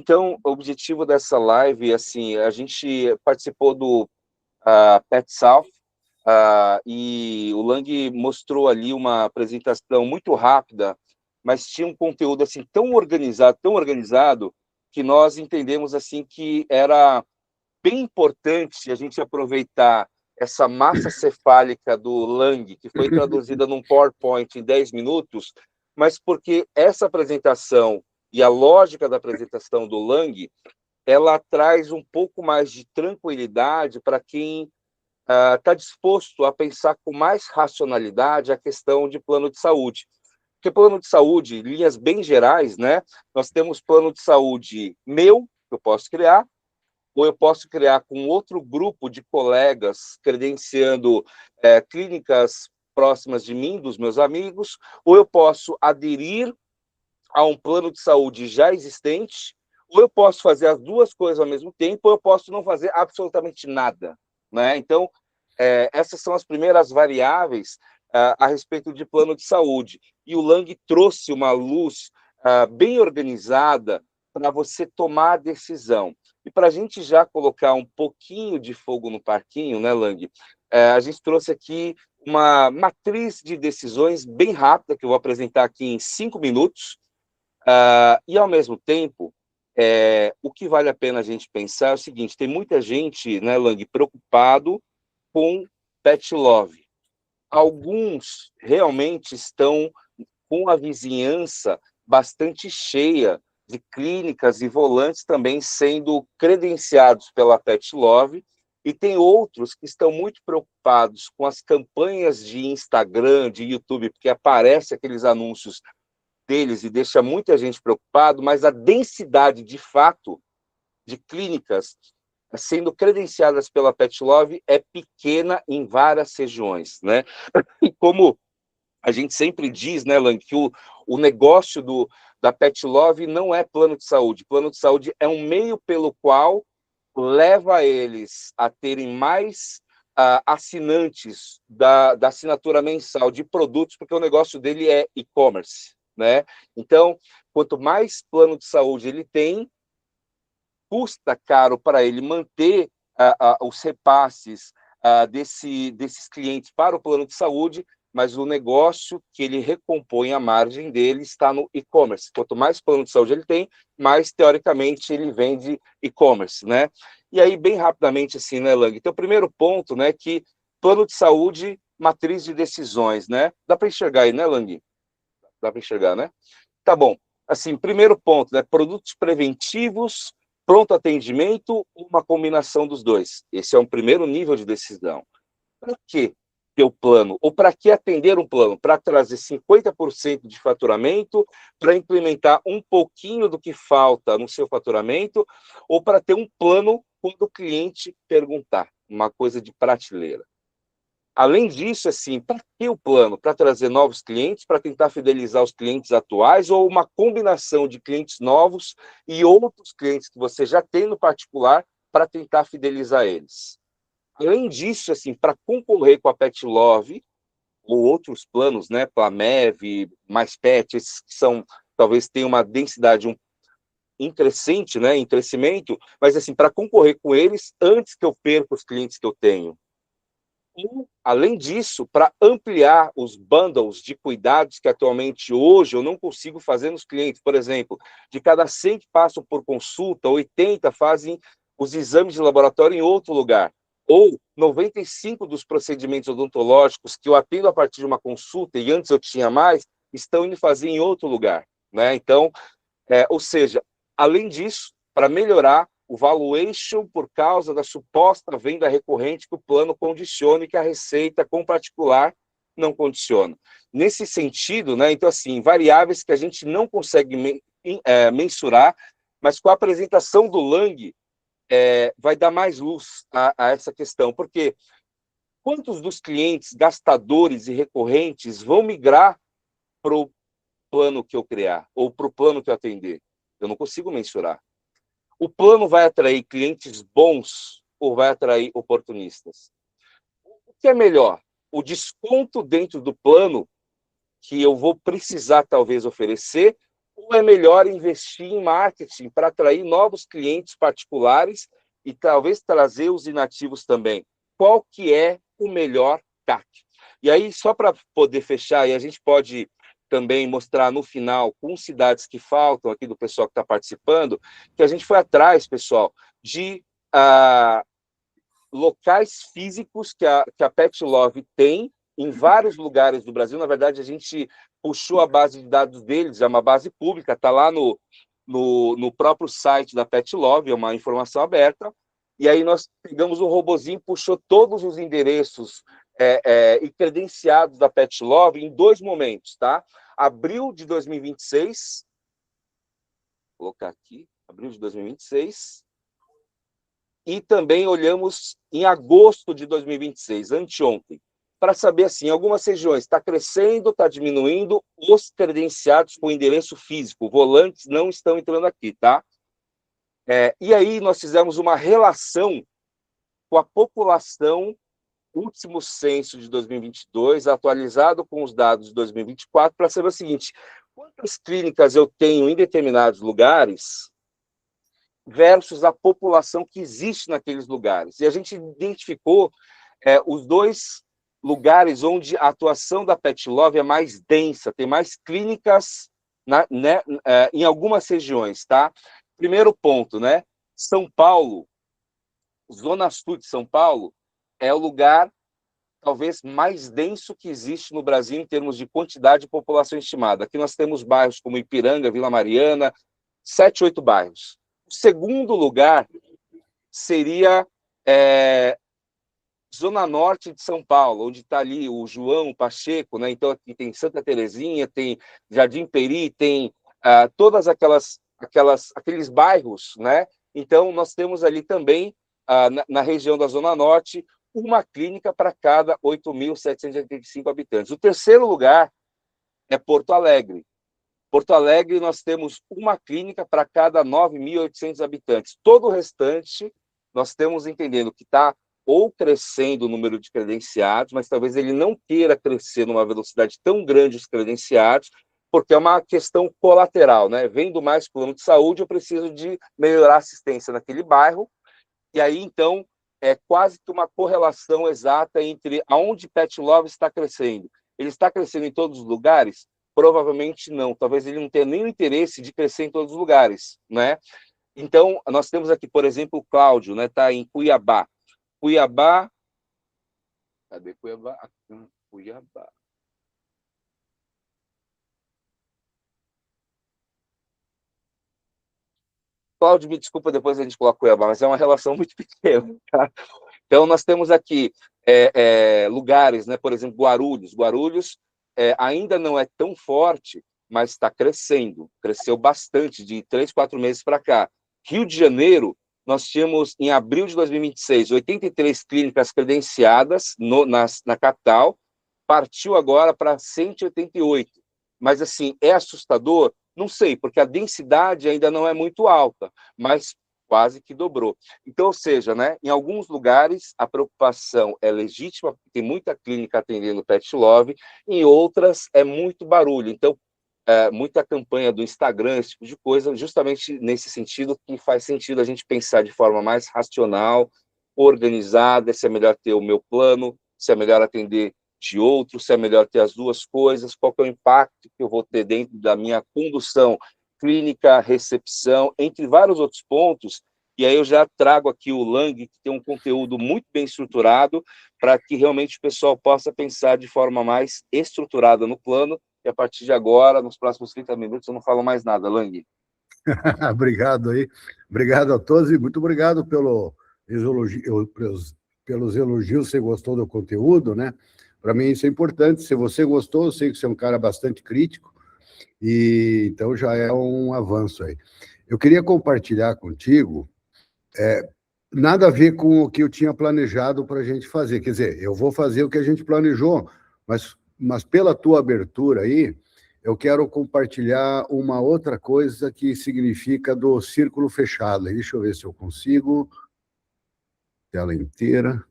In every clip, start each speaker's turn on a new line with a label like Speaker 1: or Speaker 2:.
Speaker 1: Então, o objetivo dessa live, assim, a gente participou do Pet South, e o Lang mostrou ali uma apresentação muito rápida, mas tinha um conteúdo assim tão organizado, que nós entendemos assim que era bem importante a gente aproveitar essa massa cefálica do Lang, que foi traduzida num PowerPoint em 10 minutos, mas porque essa apresentação e a lógica da apresentação do Lang, ela traz um pouco mais de tranquilidade para quem está disposto a pensar com mais racionalidade a questão de plano de saúde. Porque plano de saúde, em linhas bem gerais, né? Nós temos plano de saúde meu, que eu posso criar, ou eu posso criar com outro grupo de colegas credenciando clínicas próximas de mim, dos meus amigos, ou eu posso aderir a um plano de saúde já existente, ou eu posso fazer as duas coisas ao mesmo tempo, ou eu posso não fazer absolutamente nada, né? Então, essas são as primeiras variáveis a respeito de plano de saúde. E o Lang trouxe uma luz bem organizada para você tomar a decisão. E para a gente já colocar um pouquinho de fogo no parquinho, né, Lang? A gente trouxe aqui uma matriz de decisões bem rápida, que eu vou apresentar aqui em 5 minutos, e, ao mesmo tempo, o que vale a pena a gente pensar é o seguinte: tem muita gente, né, Lang, preocupado com pet love. Alguns realmente estão com a vizinhança bastante cheia de clínicas e volantes também sendo credenciados pela Pet Love, e tem outros que estão muito preocupados com as campanhas de Instagram, de YouTube, porque aparecem aqueles anúncios deles e deixa muita gente preocupado, mas a densidade de fato de clínicas sendo credenciadas pela Pet Love é pequena em várias regiões, né? E como a gente sempre diz, né, Lang, que o negócio da Pet Love não é plano de saúde. Plano de saúde é um meio pelo qual leva eles a terem mais assinantes da assinatura mensal de produtos, porque o negócio dele é e-commerce, né? Então, quanto mais plano de saúde ele tem, custa caro para ele manter os repasses desses clientes para o plano de saúde, mas o negócio que ele recompõe a margem dele está no e-commerce. Quanto mais plano de saúde ele tem, mais, teoricamente, ele vende e-commerce, né? E aí, bem rapidamente, assim, né, Lang? Então, o primeiro ponto, né, que plano de saúde, matriz de decisões, né? Dá para enxergar aí, né, Lang? Dá para enxergar, né? Tá bom. Assim, primeiro ponto, né? Produtos preventivos, pronto atendimento, uma combinação dos dois. Esse é um primeiro nível de decisão. Para que ter o plano? Ou para que atender um plano? Para trazer 50% de faturamento, para implementar um pouquinho do que falta no seu faturamento, ou para ter um plano quando o cliente perguntar? Uma coisa de prateleira. Além disso, assim, para que o plano? Para trazer novos clientes, para tentar fidelizar os clientes atuais, ou uma combinação de clientes novos e outros clientes que você já tem no particular para tentar fidelizar eles? Além disso, assim, para concorrer com a Pet Love ou outros planos, né, Plamev, Mais Pet, esses que são, talvez tenham uma densidade em crescente, né, em crescimento, mas assim, para concorrer com eles antes que eu perca os clientes que eu tenho. E, além disso, para ampliar os bundles de cuidados que atualmente hoje eu não consigo fazer nos clientes. Por exemplo, de cada 100 que passam por consulta, 80 fazem os exames de laboratório em outro lugar. Ou 95 dos procedimentos odontológicos que eu atendo a partir de uma consulta, e antes eu tinha mais, estão indo fazer em outro lugar, né? Então, ou seja, além disso, para melhorar o valuation por causa da suposta venda recorrente que o plano condiciona e que a receita com particular não condiciona. Nesse sentido, né, então, assim, variáveis que a gente não consegue mensurar, mas com a apresentação do Lang, vai dar mais luz a essa questão, porque quantos dos clientes gastadores e recorrentes vão migrar para o plano que eu criar, ou para o plano que eu atender? Eu não consigo mensurar. O plano vai atrair clientes bons ou vai atrair oportunistas? O que é melhor? O desconto dentro do plano que eu vou precisar, talvez, oferecer, ou é melhor investir em marketing para atrair novos clientes particulares e talvez trazer os inativos também? Qual que é o melhor CAC? E aí, só para poder fechar, e a gente pode também mostrar no final, com cidades que faltam aqui do pessoal que está participando, que a gente foi atrás, pessoal, de locais físicos que a Pet Love tem em vários lugares do Brasil. Na verdade, a gente puxou a base de dados deles, é uma base pública, está lá no próprio site da Pet Love, é uma informação aberta. E aí nós pegamos um robozinho, puxou todos os endereços e credenciados da Pet Love em 2 momentos, tá? Abril de 2026, vou colocar aqui, abril de 2026, e também olhamos em agosto de 2026, anteontem, para saber assim, algumas regiões está crescendo, está diminuindo, os credenciados com endereço físico, volantes não estão entrando aqui, tá? E aí nós fizemos uma relação com a população, último censo de 2022, atualizado com os dados de 2024, para saber o seguinte: quantas clínicas eu tenho em determinados lugares versus a população que existe naqueles lugares. E a gente identificou os 2 lugares onde a atuação da Pet Love é mais densa, tem mais clínicas em algumas regiões, tá? Primeiro ponto, né? São Paulo, Zona Sul de São Paulo, é o lugar talvez mais denso que existe no Brasil em termos de quantidade de população estimada. Aqui nós temos bairros como Ipiranga, Vila Mariana, 7, 8 bairros. O segundo lugar seria Zona Norte de São Paulo, onde está ali o João Pacheco, né? Então aqui tem Santa Terezinha, tem Jardim Peri, tem todas aqueles bairros, né? Então nós temos ali também na região da Zona Norte uma clínica para cada 8.785 habitantes. O terceiro lugar é Porto Alegre. Porto Alegre, nós temos uma clínica para cada 9.800 habitantes. Todo o restante, nós temos entendendo que está ou crescendo o número de credenciados, mas talvez ele não queira crescer numa velocidade tão grande os credenciados, porque é uma questão colateral, né? Vendo mais plano de saúde, eu preciso de melhorar a assistência naquele bairro, e aí, então, é quase que uma correlação exata entre aonde Pet Love está crescendo. Ele está crescendo em todos os lugares? Provavelmente não. Talvez ele não tenha nem o interesse de crescer em todos os lugares, né? Então, nós temos aqui, por exemplo, o Cláudio, né? Está em Cuiabá. Cuiabá... Cadê Cuiabá? Aqui, Cuiabá. Cláudio, me desculpa, depois a gente coloca Cuiabá, mas é uma relação muito pequena, tá? Então, nós temos aqui lugares, né? Por exemplo, Guarulhos. Guarulhos ainda não é tão forte, mas está crescendo. Cresceu bastante de 3, 4 meses para cá. Rio de Janeiro, nós tínhamos, em abril de 2026, 83 clínicas credenciadas na capital, partiu agora para 188. Mas, assim, é assustador? Não sei, porque a densidade ainda não é muito alta, mas quase que dobrou. Então, ou seja, né, em alguns lugares a preocupação é legítima, porque tem muita clínica atendendo Pet Love, em outras é muito barulho. Então, muita campanha do Instagram, esse tipo de coisa, justamente nesse sentido que faz sentido a gente pensar de forma mais racional, organizada, se é melhor ter o meu plano, se é melhor atender de outro, se é melhor ter as duas coisas, qual que é o impacto que eu vou ter dentro da minha condução clínica, recepção, entre vários outros pontos. E aí eu já trago aqui o Lang, que tem um conteúdo muito bem estruturado, para que realmente o pessoal possa pensar de forma mais estruturada no plano, e a partir de agora, nos próximos 30 minutos, eu não falo mais nada, Lang.
Speaker 2: Obrigado aí, obrigado a todos e muito obrigado pelos elogios, você gostou do conteúdo, né? Para mim isso é importante, se você gostou, eu sei que você é um cara bastante crítico, e então já é um avanço aí. Eu queria compartilhar contigo, nada a ver com o que eu tinha planejado para a gente fazer, quer dizer, eu vou fazer o que a gente planejou, mas pela tua abertura aí, eu quero compartilhar uma outra coisa que significa do círculo fechado. Deixa eu ver se eu consigo. Tela inteira.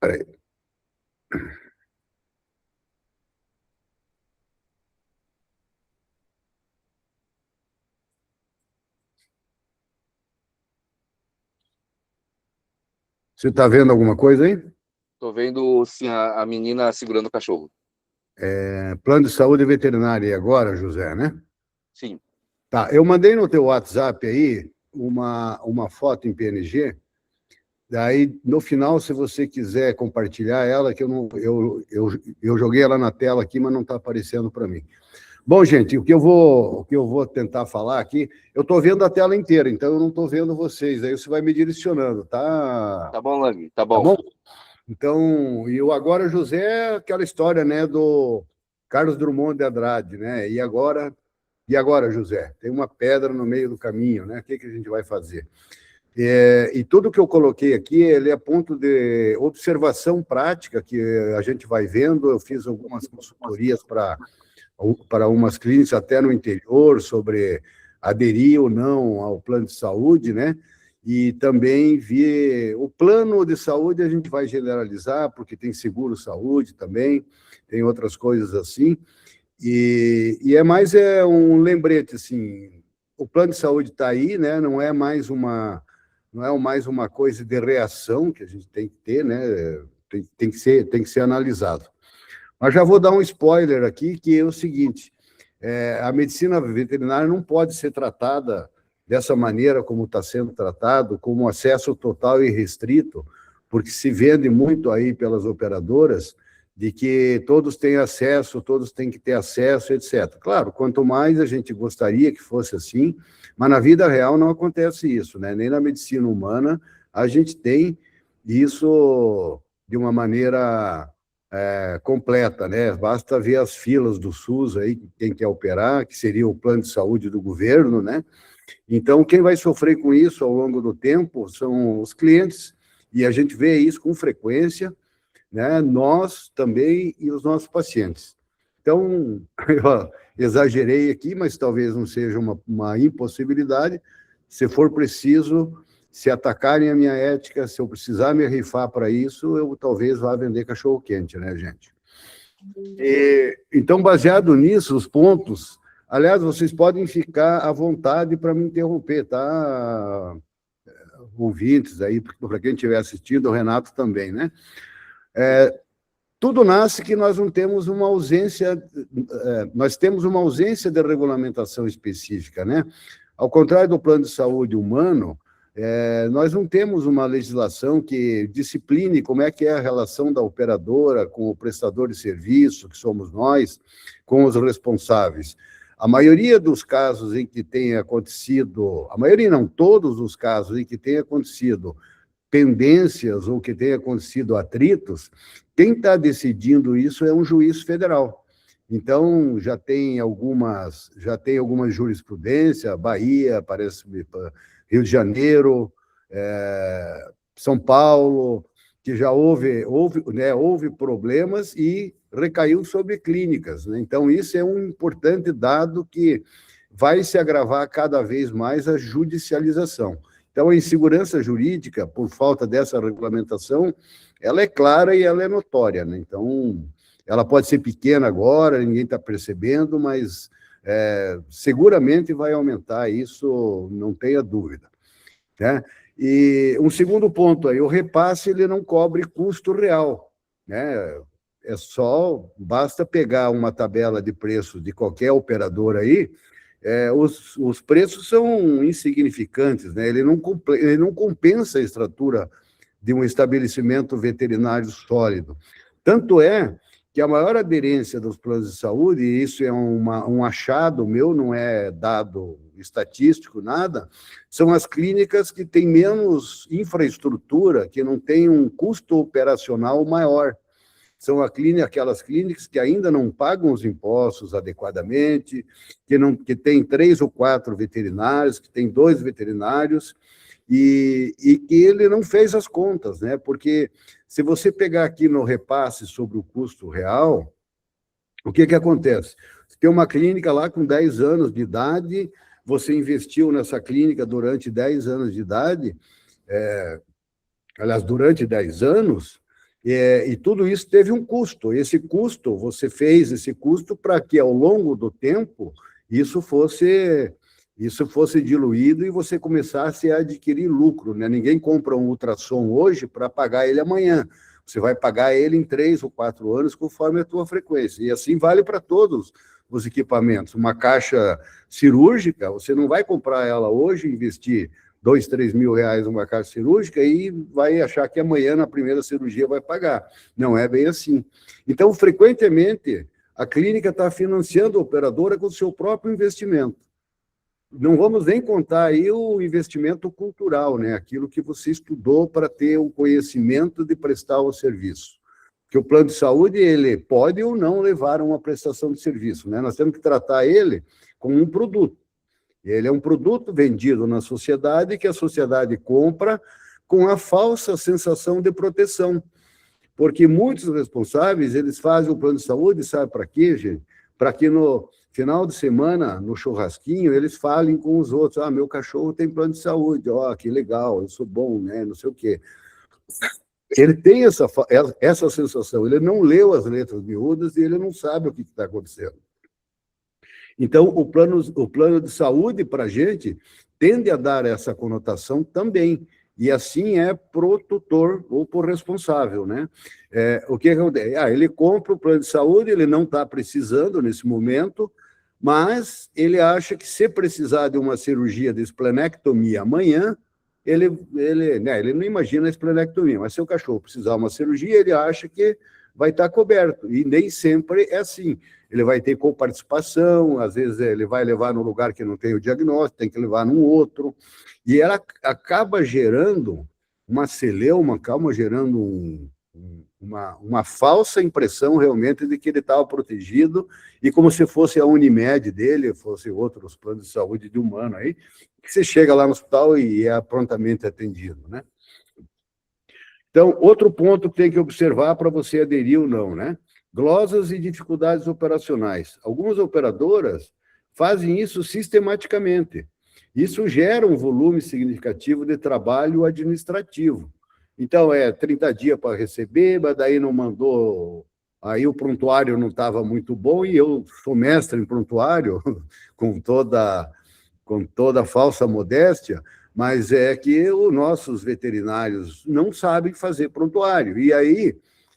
Speaker 2: Peraí. Você está vendo alguma coisa aí?
Speaker 1: Estou vendo, sim, a menina segurando o cachorro.
Speaker 2: Plano de saúde veterinária agora, José, né?
Speaker 1: Sim.
Speaker 2: Tá, eu mandei no teu WhatsApp aí uma foto em PNG, daí no final, se você quiser compartilhar ela, que eu joguei ela na tela aqui, mas não está aparecendo para mim. Bom, gente, o que eu vou tentar falar aqui, eu estou vendo a tela inteira, então eu não estou vendo vocês, aí você vai me direcionando, tá?
Speaker 1: Tá bom, Lang, tá
Speaker 2: Tá
Speaker 1: bom.
Speaker 2: bom? Então, e o Agora José é aquela história, né, do Carlos Drummond de Andrade, né? E agora, José? Tem uma pedra no meio do caminho, né? O que a gente vai fazer? E tudo que eu coloquei aqui, ele é ponto de observação prática que a gente vai vendo. Eu fiz algumas consultorias para umas clínicas até no interior sobre aderir ou não ao plano de saúde, né? E também vi o plano de saúde a gente vai generalizar, porque tem seguro-saúde também, tem outras coisas assim, e é um lembrete, assim, o plano de saúde está aí, né? Não é mais uma coisa de reação que a gente tem que ter, né? Tem que ser analisado. Mas já vou dar um spoiler aqui, que é o seguinte, a medicina veterinária não pode ser tratada dessa maneira como está sendo tratado, como acesso total e restrito, porque se vende muito aí pelas operadoras de que todos têm acesso, todos têm que ter acesso, etc. Claro, quanto mais a gente gostaria que fosse assim, mas na vida real não acontece isso, né? Nem na medicina humana a gente tem isso de uma maneira completa, né? Basta ver as filas do SUS aí, quem quer operar, que seria o plano de saúde do governo, né? Então, quem vai sofrer com isso ao longo do tempo são os clientes, e a gente vê isso com frequência, né? Nós também e os nossos pacientes. Então, eu exagerei aqui, mas talvez não seja uma impossibilidade. Se for preciso, se atacarem a minha ética, se eu precisar me rifar para isso, eu talvez vá vender cachorro-quente, né, gente? Então, baseado nisso, os pontos... Aliás, vocês podem ficar à vontade para me interromper, tá? Ouvintes aí, para quem estiver assistindo, o Renato também, né? Tudo nasce que nós não temos uma ausência, nós temos uma ausência de regulamentação específica, né? Ao contrário do plano de saúde humano, nós não temos uma legislação que discipline como é que é a relação da operadora com o prestador de serviço, que somos nós, com os responsáveis. A maioria dos casos em que tenha acontecido, a maioria não, todos os casos em que tenha acontecido pendências ou que tenha acontecido atritos, quem está decidindo isso é um juiz federal. Então, já tem algumas jurisprudência, Bahia, parece, Rio de Janeiro, São Paulo, que já houve problemas e recaiu sobre clínicas, né? Então, isso é um importante dado que vai se agravar cada vez mais a judicialização. Então, a insegurança jurídica, por falta dessa regulamentação, ela é clara e ela é notória, né? Então, ela pode ser pequena agora, ninguém está percebendo, mas seguramente vai aumentar, isso não tenha dúvida, né? E um segundo ponto aí, o repasse ele não cobre custo real, né? Basta pegar uma tabela de preços de qualquer operadora aí, os preços são insignificantes, né? Ele não compensa a estrutura de um estabelecimento veterinário sólido. Tanto é que a maior aderência dos planos de saúde, e isso é um achado meu, não é dado estatístico, nada, são as clínicas que têm menos infraestrutura, que não têm um custo operacional maior. São aquelas clínicas que ainda não pagam os impostos adequadamente, que tem 3 ou 4 veterinários, que tem 2 veterinários, e que ele não fez as contas, né? Porque se você pegar aqui no repasse sobre o custo real, o que acontece? Você tem uma clínica lá com 10 anos de idade, você investiu nessa clínica durante 10 anos de idade, aliás, durante 10 anos, e tudo isso teve um custo. Você fez esse custo para que, ao longo do tempo, isso fosse isso fosse diluído e você começasse a adquirir lucro, né? Ninguém compra um ultrassom hoje para pagar ele amanhã. Você vai pagar ele em 3 ou 4 anos, conforme a tua frequência. E assim vale para todos os equipamentos. Uma caixa cirúrgica, você não vai comprar ela hoje, investir 2, 3 mil reais numa caixa cirúrgica e vai achar que amanhã, na primeira cirurgia, vai pagar. Não é bem assim. Então, frequentemente, a clínica está financiando a operadora com o seu próprio investimento. Não vamos nem contar aí o investimento cultural, né? Aquilo que você estudou para ter o conhecimento de prestar o serviço. Porque o plano de saúde, ele pode ou não levar a uma prestação de serviço, né? Nós temos que tratar ele como um produto. Ele é um produto vendido na sociedade que a sociedade compra com a falsa sensação de proteção. Porque muitos responsáveis, eles fazem o plano de saúde, sabe para quê, gente? Para que no final de semana, no churrasquinho, eles falem com os outros, meu cachorro tem plano de saúde, que legal, eu sou bom, né, não sei o quê. Ele tem essa sensação, ele não leu as letras miúdas e ele não sabe o que está acontecendo. Então, o plano de saúde, para a gente, tende a dar essa conotação também, e assim é pro tutor ou pro responsável, né? O que acontece? Ele compra o plano de saúde, ele não está precisando nesse momento, mas ele acha que se precisar de uma cirurgia de esplenectomia amanhã, ele não imagina a esplenectomia, mas se o cachorro precisar de uma cirurgia, ele acha que vai estar coberto, e nem sempre é assim. Ele vai ter coparticipação, às vezes ele vai levar num lugar que não tem o diagnóstico, tem que levar num outro, e ela acaba gerando uma celeuma, acaba gerando uma falsa impressão realmente de que ele estava protegido, e como se fosse a Unimed dele, fosse outros planos de saúde de humano aí, que você chega lá no hospital e é prontamente atendido, né? Então, outro ponto que tem que observar para você aderir ou não, né? Glosas e dificuldades operacionais. Algumas operadoras fazem isso sistematicamente. Isso gera um volume significativo de trabalho administrativo. Então, 30 dias para receber, mas daí não mandou, aí o prontuário não estava muito bom, e eu sou mestre em prontuário, com toda falsa modéstia, mas é que os nossos veterinários não sabem fazer prontuário. E aí,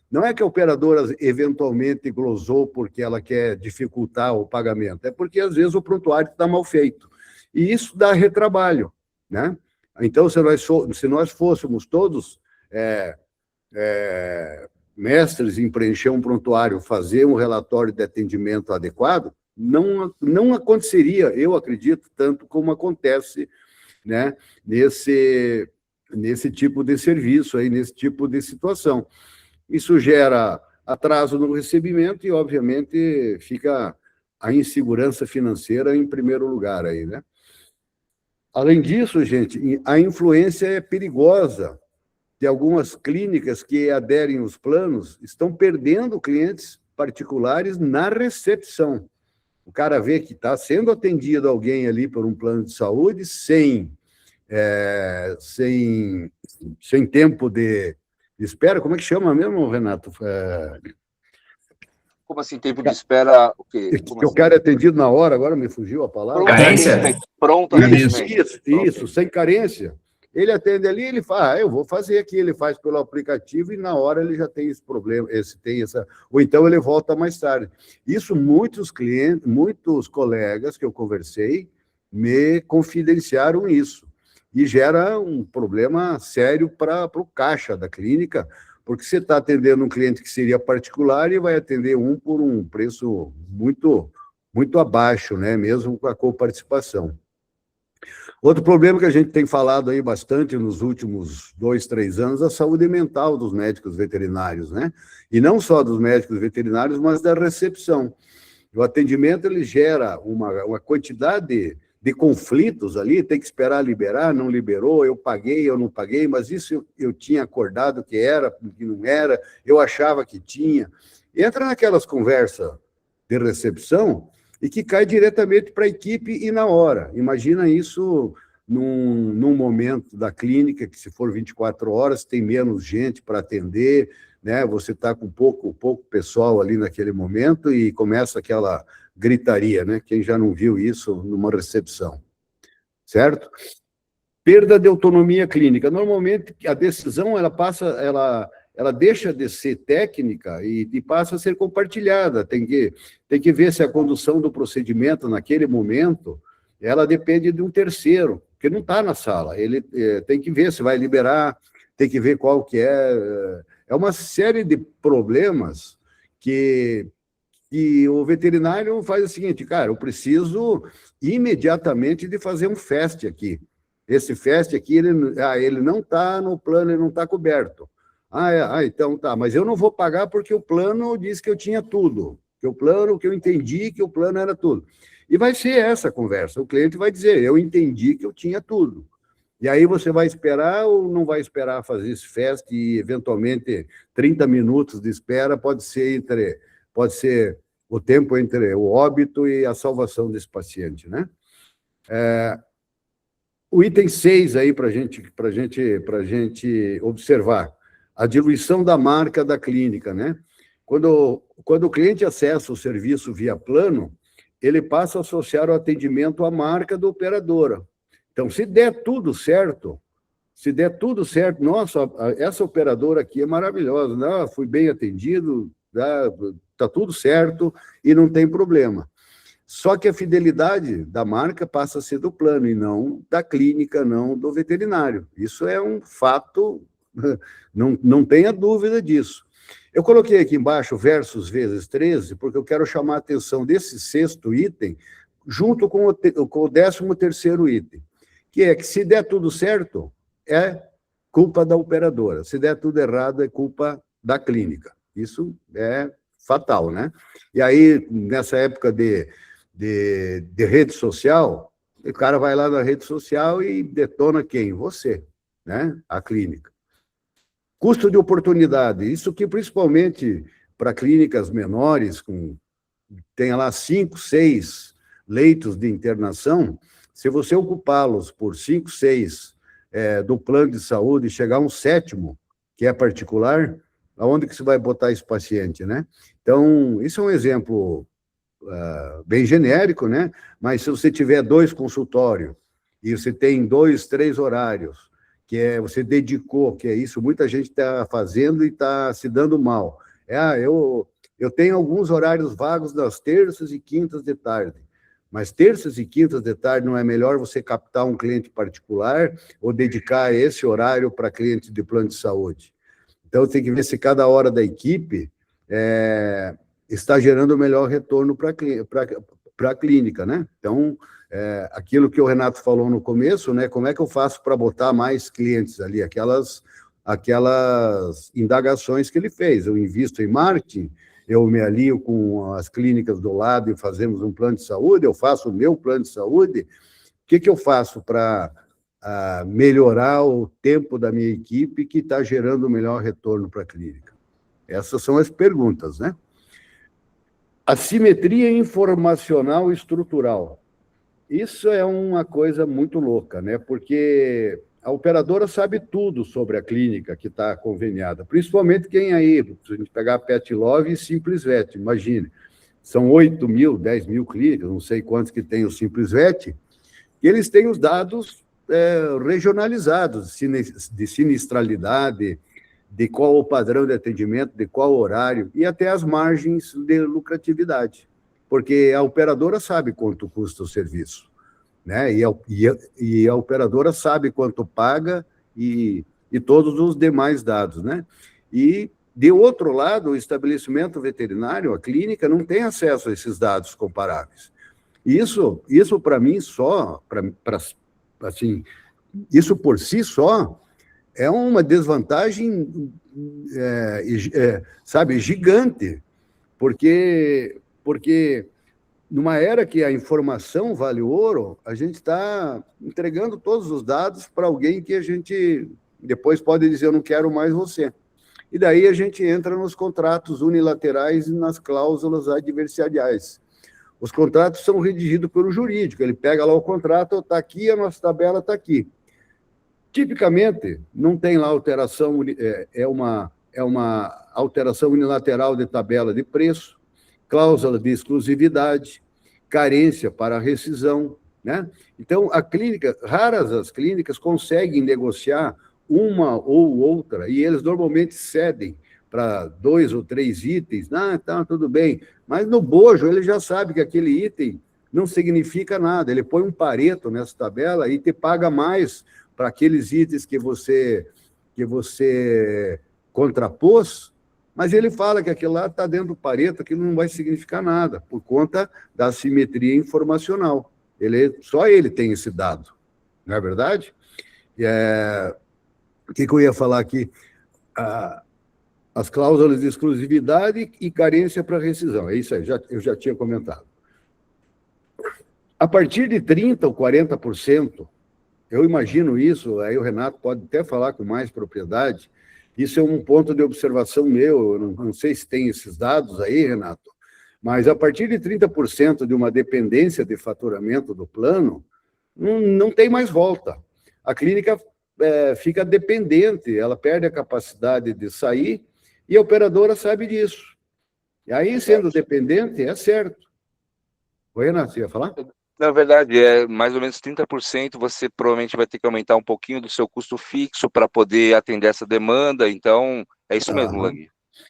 Speaker 2: não é que a operadora eventualmente glosou porque ela quer dificultar o pagamento, é porque, às vezes, o prontuário está mal feito. E isso dá retrabalho, né? Então, se nós fôssemos todos mestres em preencher um prontuário, fazer um relatório de atendimento adequado, não aconteceria, eu acredito, tanto como acontece, né, nesse tipo de serviço, aí, nesse tipo de situação. Isso gera atraso no recebimento e, obviamente, fica a insegurança financeira em primeiro lugar aí, né? Além disso, gente, a influência é perigosa de algumas clínicas que aderem aos planos, estão perdendo clientes particulares na recepção. O cara vê que está sendo atendido alguém ali por um plano de saúde sem tempo de espera. Como é que chama mesmo, Renato?
Speaker 1: Como assim, tempo de espera? O quê?
Speaker 2: Que o cara é atendido na hora, agora me fugiu a palavra.
Speaker 3: Carência?
Speaker 1: Pronto,
Speaker 2: isso, sem carência. Ele atende ali, ele fala, eu vou fazer aqui, ele faz pelo aplicativo e na hora ele já tem esse problema, ou então ele volta mais tarde. Isso muitos clientes, muitos colegas que eu conversei me confidenciaram isso. E gera um problema sério para o caixa da clínica, porque você está atendendo um cliente que seria particular e vai atender por um preço muito, muito abaixo, né? Mesmo com a coparticipação. Outro problema que a gente tem falado aí bastante nos últimos 2, 3 anos, a saúde mental dos médicos veterinários, né? E não só dos médicos veterinários, mas da recepção. O atendimento, ele gera uma quantidade de conflitos ali, tem que esperar liberar, não liberou, eu paguei, eu não paguei, mas isso eu tinha acordado que era, que não era, eu achava que tinha. Entra naquelas conversas de recepção e que cai diretamente para a equipe e na hora. Imagina isso num momento da clínica, que se for 24 horas, tem menos gente para atender, né? Você está com pouco pessoal ali naquele momento e começa aquela gritaria, né? Quem já não viu isso numa recepção. certo? Perda de autonomia clínica. Normalmente, a decisão ela deixa de ser técnica e passa a ser compartilhada. Tem que ver se a condução do procedimento naquele momento ela depende de um terceiro, que não está na sala. Ele tem que ver se vai liberar, tem que ver qual que é. É uma série de problemas que o veterinário faz o seguinte, cara, eu preciso imediatamente de fazer um FAST aqui. Esse FAST aqui, ele não está no plano, ele não está coberto. Então tá, mas eu não vou pagar porque o plano diz que eu tinha tudo, que eu entendi que o plano era tudo. E vai ser essa conversa, o cliente vai dizer, eu entendi que eu tinha tudo. E aí você vai esperar ou não vai esperar fazer esse FAST e, eventualmente, 30 minutos de espera pode ser o tempo entre o óbito e a salvação desse paciente, né? O item 6 aí para gente observar, a diluição da marca da clínica, né? Quando o cliente acessa o serviço via plano, ele passa a associar o atendimento à marca da operadora. Então, se der tudo certo, nossa, essa operadora aqui é maravilhosa, né? Fui bem atendido, está tudo certo e não tem problema. Só que a fidelidade da marca passa a ser do plano e não da clínica, não do veterinário. Isso é um fato, não tenha dúvida disso. Eu coloquei aqui embaixo versus vezes 13, porque eu quero chamar a atenção desse 6º item, junto com o 13º item, que é que se der tudo certo, é culpa da operadora. Se der tudo errado, é culpa da clínica. Isso é fatal, né? E aí, nessa época de rede social, o cara vai lá na rede social e detona quem? Você, né? A clínica. Custo de oportunidade. Isso que, principalmente para clínicas menores, tenha lá 5, 6 leitos de internação, se você ocupá-los por 5, 6 do plano de saúde e chegar a um 7º, que é particular, aonde que você vai botar esse paciente, né? Então, isso é um exemplo bem genérico, né? Mas se você tiver 2 consultórios e você tem 2, 3 horários, você dedicou, que é isso, muita gente está fazendo e está se dando mal. Eu tenho alguns horários vagos nas terças e quintas de tarde, mas terças e quintas de tarde não é melhor você captar um cliente particular ou dedicar esse horário para cliente de plano de saúde? Então, tem que ver se cada hora da equipe está gerando o melhor retorno para a clínica, né? Então, aquilo que o Renato falou no começo, né? Como é que eu faço para botar mais clientes ali? Aquelas indagações que ele fez. Eu invisto em marketing, eu me alio com as clínicas do lado e fazemos um plano de saúde, eu faço o meu plano de saúde. O que eu faço para melhorar o tempo da minha equipe que está gerando o melhor retorno para a clínica? Essas são as perguntas, né? Assimetria informacional estrutural. Isso é uma coisa muito louca, né? Porque a operadora sabe tudo sobre a clínica que está conveniada, principalmente quem aí, se a gente pegar a Pet Love e Simples Vet, imagine, são 8 mil, 10 mil clínicas, não sei quantos que tem o Simples Vet, e eles têm os dados regionalizados de sinistralidade, de qual o padrão de atendimento, de qual horário, e até as margens de lucratividade, porque a operadora sabe quanto custa o serviço, né? E a operadora sabe quanto paga e todos os demais dados, né? E, de outro lado, o estabelecimento veterinário, a clínica, não tem acesso a esses dados comparáveis. Isso para mim, assim, isso por si só é uma desvantagem, sabe, gigante, porque numa era que a informação vale ouro, a gente está entregando todos os dados para alguém que a gente depois pode dizer, eu não quero mais você. E daí a gente entra nos contratos unilaterais e nas cláusulas adversariais. Os contratos são redigidos pelo jurídico, ele pega lá o contrato, está aqui, a nossa tabela está aqui. Tipicamente, não tem lá alteração, é uma alteração unilateral de tabela de preço, cláusula de exclusividade, carência para rescisão, né? Então, raras as clínicas conseguem negociar uma ou outra, e eles normalmente cedem para 2 ou 3 itens. Ah, tá, tudo bem. Mas no bojo, ele já sabe que aquele item não significa nada. Ele põe um pareto nessa tabela e te paga mais para aqueles itens que você contrapôs, mas ele fala que aquilo lá está dentro do pareto, aquilo não vai significar nada, por conta da assimetria informacional. Só ele tem esse dado, não é verdade? O que eu ia falar aqui? As cláusulas de exclusividade e carência para rescisão. É isso aí, eu já tinha comentado. A partir de 30% ou 40%, eu imagino isso, aí o Renato pode até falar com mais propriedade, isso é um ponto de observação meu, eu não sei se tem esses dados aí, Renato, mas a partir de 30% de uma dependência de faturamento do plano, não tem mais volta. A clínica fica dependente, ela perde a capacidade de sair e a operadora sabe disso. E aí, sendo dependente, é certo. Oi, Renato, você ia falar?
Speaker 1: Na verdade, é mais ou menos 30%, você provavelmente vai ter que aumentar um pouquinho do seu custo fixo para poder atender essa demanda, então é isso mesmo, Lang.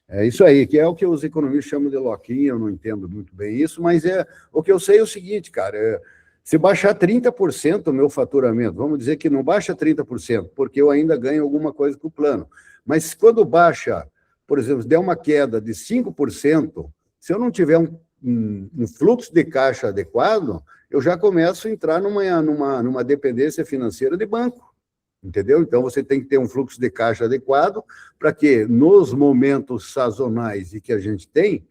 Speaker 2: É isso aí, que é o que os economistas chamam de lock-in, eu não entendo muito bem isso, mas o que eu sei é o seguinte, cara, se baixar 30% o meu faturamento, vamos dizer que não baixa 30%, porque eu ainda ganho alguma coisa com o plano, mas quando baixa, por exemplo, se der uma queda de 5%, se eu não tiver um fluxo de caixa adequado, eu já começo a entrar numa dependência financeira de banco, entendeu? Então, você tem que ter um fluxo de caixa adequado para que, nos momentos sazonais e que a gente tem,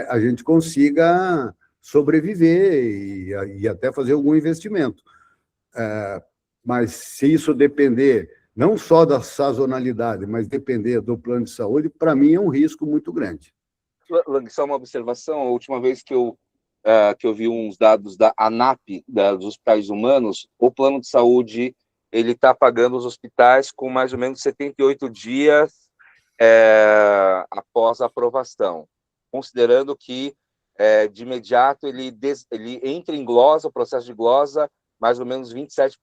Speaker 2: a gente consiga sobreviver e até fazer algum investimento. Mas se isso depender não só da sazonalidade, mas depender do plano de saúde, para mim é um risco muito grande.
Speaker 1: Lang, só uma observação, a última vez que eu vi uns dados da ANAP, dos hospitais humanos, o plano de saúde ele está pagando os hospitais com mais ou menos 78 dias após a aprovação, considerando que de imediato ele entra em glosa, o processo de glosa, mais ou menos 27%.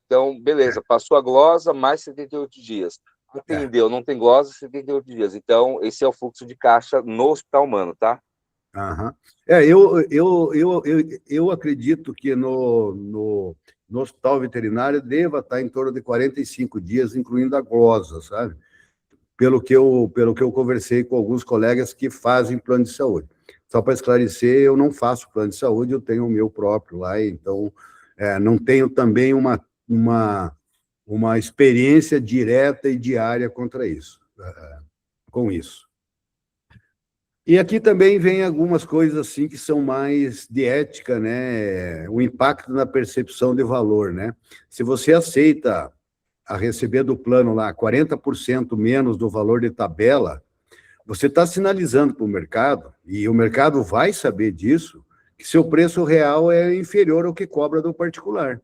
Speaker 1: Então, beleza, passou a glosa, mais 78 dias. Atendeu, não tem glosa, 78 dias. Então, esse é o fluxo de caixa no hospital humano, tá?
Speaker 2: Uhum. Eu acredito que no hospital veterinário deva estar em torno de 45 dias, incluindo a glosa, sabe? Pelo que eu conversei com alguns colegas que fazem plano de saúde. Só para esclarecer, eu não faço plano de saúde, eu tenho o meu próprio lá, então não tenho também uma experiência direta e diária com isso. E aqui também vem algumas coisas assim que são mais de ética, né? O impacto na percepção de valor, né? Se você aceita a receber do plano lá 40% menos do valor de tabela, você está sinalizando para o mercado, e o mercado vai saber disso, que seu preço real é inferior ao que cobra do particular,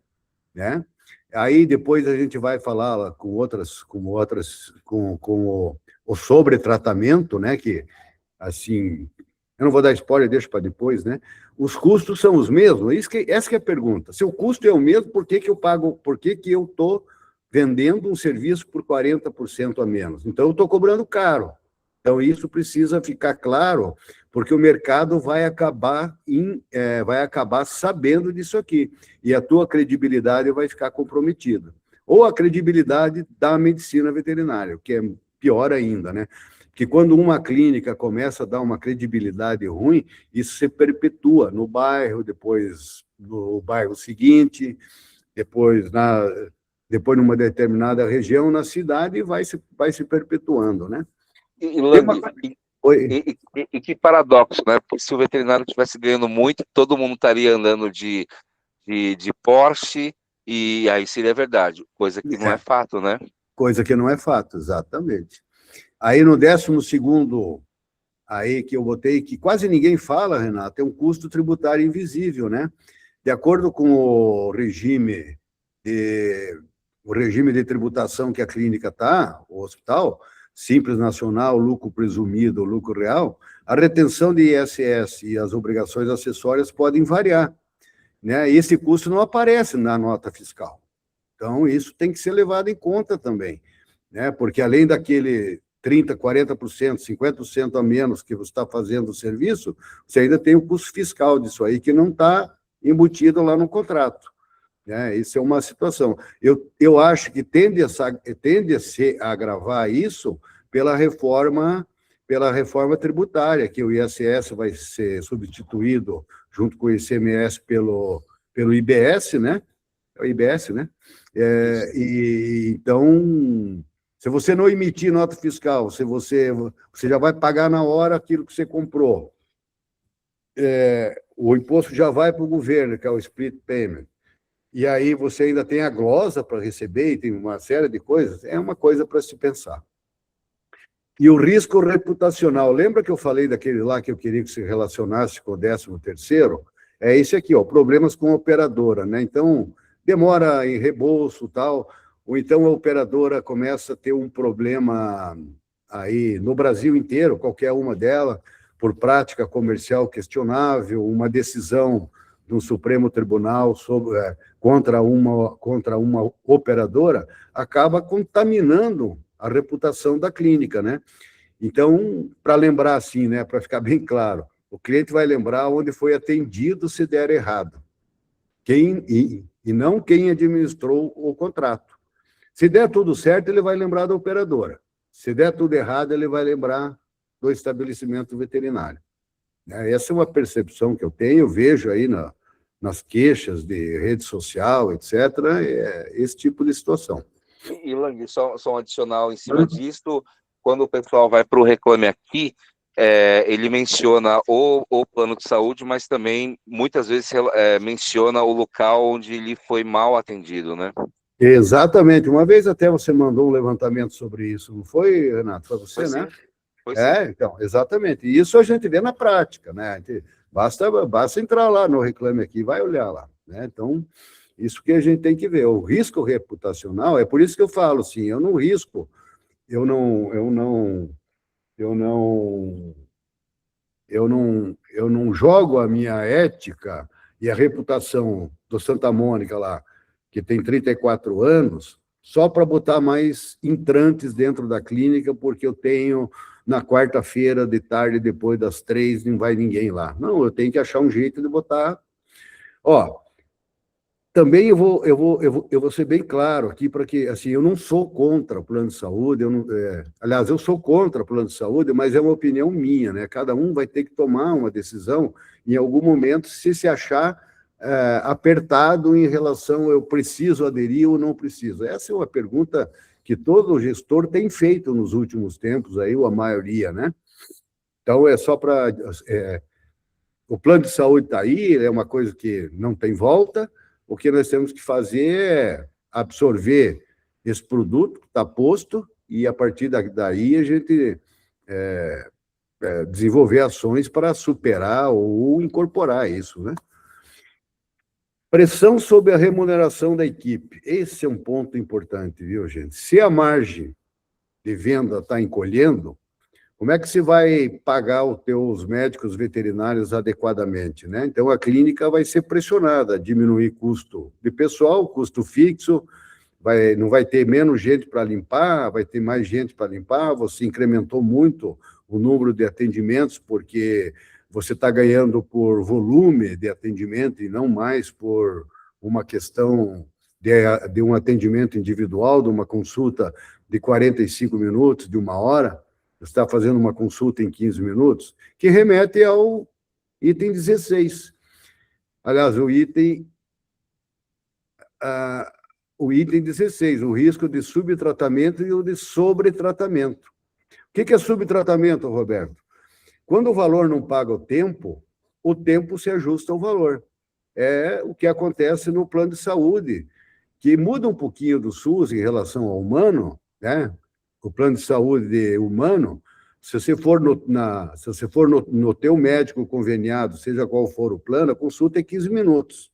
Speaker 2: né? Aí depois a gente vai falar com o sobretratamento, né? Que assim, eu não vou dar spoiler, deixa para depois, né? Os custos são os mesmos? Essa que é a pergunta. Se o custo é o mesmo, por que eu pago, por que eu estou vendendo um serviço por 40% a menos? Então, eu estou cobrando caro. Então, isso precisa ficar claro, porque o mercado vai acabar sabendo disso aqui, e a tua credibilidade vai ficar comprometida. Ou a credibilidade da medicina veterinária, que é pior ainda, né? Que quando uma clínica começa a dar uma credibilidade ruim, isso se perpetua no bairro, depois no bairro seguinte, depois numa determinada região, na cidade, e vai se perpetuando, né?
Speaker 1: E que paradoxo, né? Porque se o veterinário estivesse ganhando muito, todo mundo estaria andando de Porsche, e aí seria verdade, coisa que não é fato, né?
Speaker 2: Coisa que não é fato, exatamente. Aí no 12º, aí que eu botei, que quase ninguém fala, Renato, é um custo tributário invisível, né? De acordo com o regime de tributação que a clínica está, o hospital, Simples Nacional, lucro presumido, lucro real, a retenção de ISS e as obrigações acessórias podem variar. né? E esse custo não aparece na nota fiscal. Então, isso tem que ser levado em conta também, né? Porque além daquele 30%, 40%, 50% a menos que você está fazendo o serviço, você ainda tem o custo fiscal disso aí, que não está embutido lá no contrato, né? Isso é uma situação. Eu acho que tende a agravar isso pela reforma tributária, que o ISS vai ser substituído, junto com o ICMS, pelo IBS, né? É o IBS, né? Então, se você não emitir nota fiscal, se você já vai pagar na hora aquilo que você comprou, o imposto já vai para o governo, que é o split payment, e aí você ainda tem a glosa para receber, e tem uma série de coisas, é uma coisa para se pensar. E o risco reputacional, lembra que eu falei daquele lá que eu queria que se relacionasse com o 13º? É esse aqui, ó, problemas com a operadora, né? Então, demora em reembolso e tal, ou então a operadora começa a ter um problema aí no Brasil inteiro, qualquer uma delas, por prática comercial questionável, uma decisão do Supremo Tribunal contra uma operadora, acaba contaminando a reputação da clínica, né? Então, para lembrar assim, né, para ficar bem claro, o cliente vai lembrar onde foi atendido se der errado, e não quem administrou o contrato. Se der tudo certo, ele vai lembrar da operadora. Se der tudo errado, ele vai lembrar do estabelecimento veterinário. Essa é uma percepção que eu tenho, vejo aí nas queixas de rede social, etc., esse tipo de situação.
Speaker 1: E Lang, só um adicional em cima disso, quando o pessoal vai para o Reclame Aqui, ele menciona o plano de saúde, mas também, muitas vezes, menciona o local onde ele foi mal atendido, né?
Speaker 2: Exatamente. Uma vez até você mandou um levantamento sobre isso, não foi, Renato? Foi você, né?
Speaker 1: Foi sim.
Speaker 2: Então, exatamente. E isso a gente vê na prática, né? Basta entrar lá no Reclame Aqui, vai olhar lá, né? Então, isso que a gente tem que ver. O risco reputacional, é por isso que eu falo assim, eu não risco, eu não jogo a minha ética e a reputação do Santa Mônica lá, que tem 34 anos, só para botar mais entrantes dentro da clínica, porque eu tenho na quarta-feira de tarde, depois das 3, não vai ninguém lá. Não, eu tenho que achar um jeito de botar. Também eu vou ser bem claro aqui, para que, assim, eu não sou contra o plano de saúde, aliás, eu sou contra o plano de saúde, mas é uma opinião minha, né? Cada um vai ter que tomar uma decisão em algum momento, se achar apertado em relação eu preciso aderir ou não preciso. Essa é uma pergunta que todo gestor tem feito nos últimos tempos, aí, ou a maioria, né? Então, é só para... o plano de saúde está aí, é uma coisa que não tem volta. O que nós temos que fazer é absorver esse produto que está posto e, a partir daí, a gente desenvolver ações para superar ou incorporar isso, né? Pressão sobre a remuneração da equipe. Esse é um ponto importante, viu, gente? Se a margem de venda está encolhendo, como é que se vai pagar os teus médicos veterinários adequadamente, né? Então, a clínica vai ser pressionada a diminuir custo de pessoal, custo fixo, não vai ter menos gente para limpar, vai ter mais gente para limpar, você incrementou muito o número de atendimentos, porque você está ganhando por volume de atendimento e não mais por uma questão de um atendimento individual, de uma consulta de 45 minutos, de 1 hora. Você está fazendo uma consulta em 15 minutos, que remete ao item 16. Aliás, o item 16, o risco de subtratamento e o de sobretratamento. O que é subtratamento, Roberto? Quando o valor não paga o tempo se ajusta ao valor. É o que acontece no plano de saúde, que muda um pouquinho do SUS em relação ao humano, né? O plano de saúde humano, se você for no teu médico conveniado, seja qual for o plano, a consulta é 15 minutos.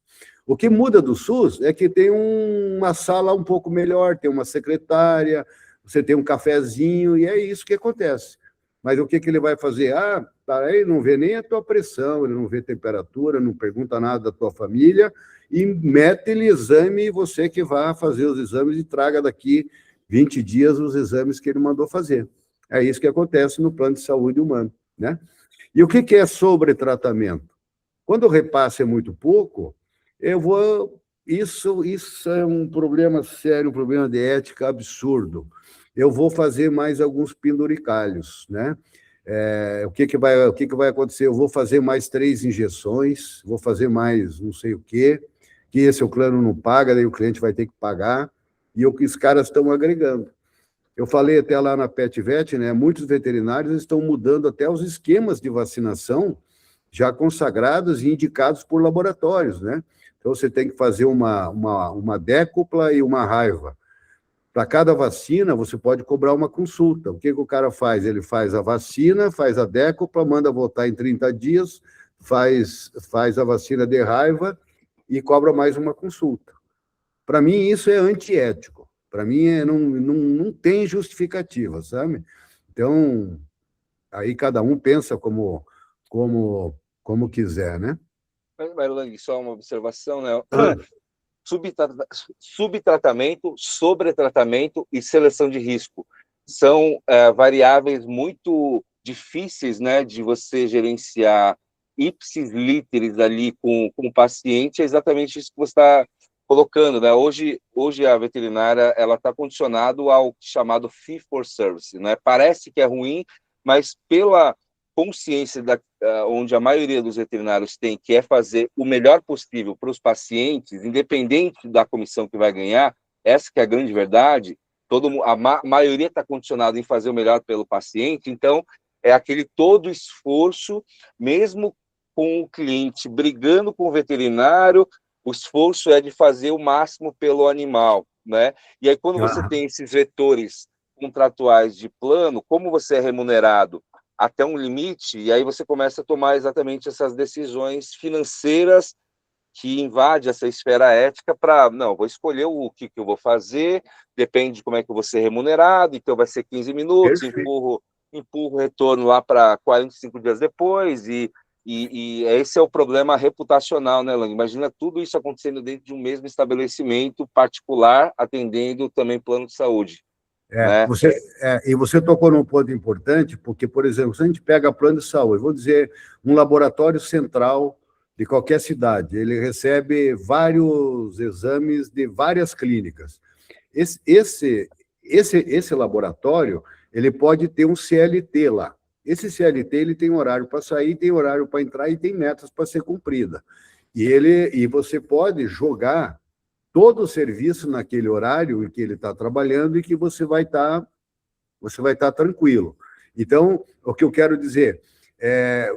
Speaker 2: O que muda do SUS é que tem uma sala um pouco melhor, tem uma secretária, você tem um cafezinho, e é isso que acontece. mas o que ele vai fazer? Tá aí, não vê nem a tua pressão, ele não vê temperatura, não pergunta nada da tua família, e mete-lhe exame, e você que vai fazer os exames e traga daqui 20 dias os exames que ele mandou fazer. É isso que acontece no plano de saúde humano, né? E o que é sobretratamento? Quando o repasse é muito pouco, eu vou... Isso é um problema sério, um problema de ética absurdo. Eu vou fazer mais alguns penduricalhos, né? O que vai acontecer? Eu vou fazer mais 3 injeções, vou fazer mais não sei o quê, que esse o plano não paga, daí o cliente vai ter que pagar, e o que os caras estão agregando. Eu falei até lá na PetVet, né? Muitos veterinários estão mudando até os esquemas de vacinação já consagrados e indicados por laboratórios, né? Então, você tem que fazer uma décupla e uma raiva. Para cada vacina, você pode cobrar uma consulta. O que o cara faz? Ele faz a vacina, faz a décupla, manda voltar em 30 dias, faz a vacina de raiva e cobra mais uma consulta. Para mim, isso é antiético. Para mim, não tem justificativa, sabe? Então, aí cada um pensa como quiser, né?
Speaker 1: Mas, Lang, só uma observação, né? Subtratamento, sobretratamento e seleção de risco são variáveis muito difíceis, né, de você gerenciar ipsis literis ali com o paciente. É exatamente isso que você está colocando, né? Hoje a veterinária ela está condicionada ao chamado fee for service, né? Parece que é ruim, mas pela consciência onde a maioria dos veterinários tem, que é fazer o melhor possível para os pacientes, independente da comissão que vai ganhar, essa que é a grande verdade, a maioria está condicionada em fazer o melhor pelo paciente, então é aquele todo esforço, mesmo com o cliente brigando com o veterinário, o esforço é de fazer o máximo pelo animal, né? E aí, quando você tem esses vetores contratuais de plano, como você é remunerado até um limite, e aí você começa a tomar exatamente essas decisões financeiras que invadem essa esfera ética para, não, vou escolher o que eu vou fazer, depende de como é que eu vou ser remunerado, então vai ser 15 minutos, empurro o retorno lá para 45 dias depois, e esse é o problema reputacional, né, Lang? Imagina tudo isso acontecendo dentro de um mesmo estabelecimento particular, atendendo também plano de saúde. Né?
Speaker 2: E você tocou num ponto importante, porque, por exemplo, se a gente pega plano de saúde, vou dizer, um laboratório central de qualquer cidade, ele recebe vários exames de várias clínicas. Esse laboratório, ele pode ter um CLT lá. Esse CLT, ele tem horário para sair, tem horário para entrar e tem metas para ser cumprida. E você pode jogar todo o serviço naquele horário em que ele está trabalhando e que você vai estar tranquilo. Então, o que eu quero dizer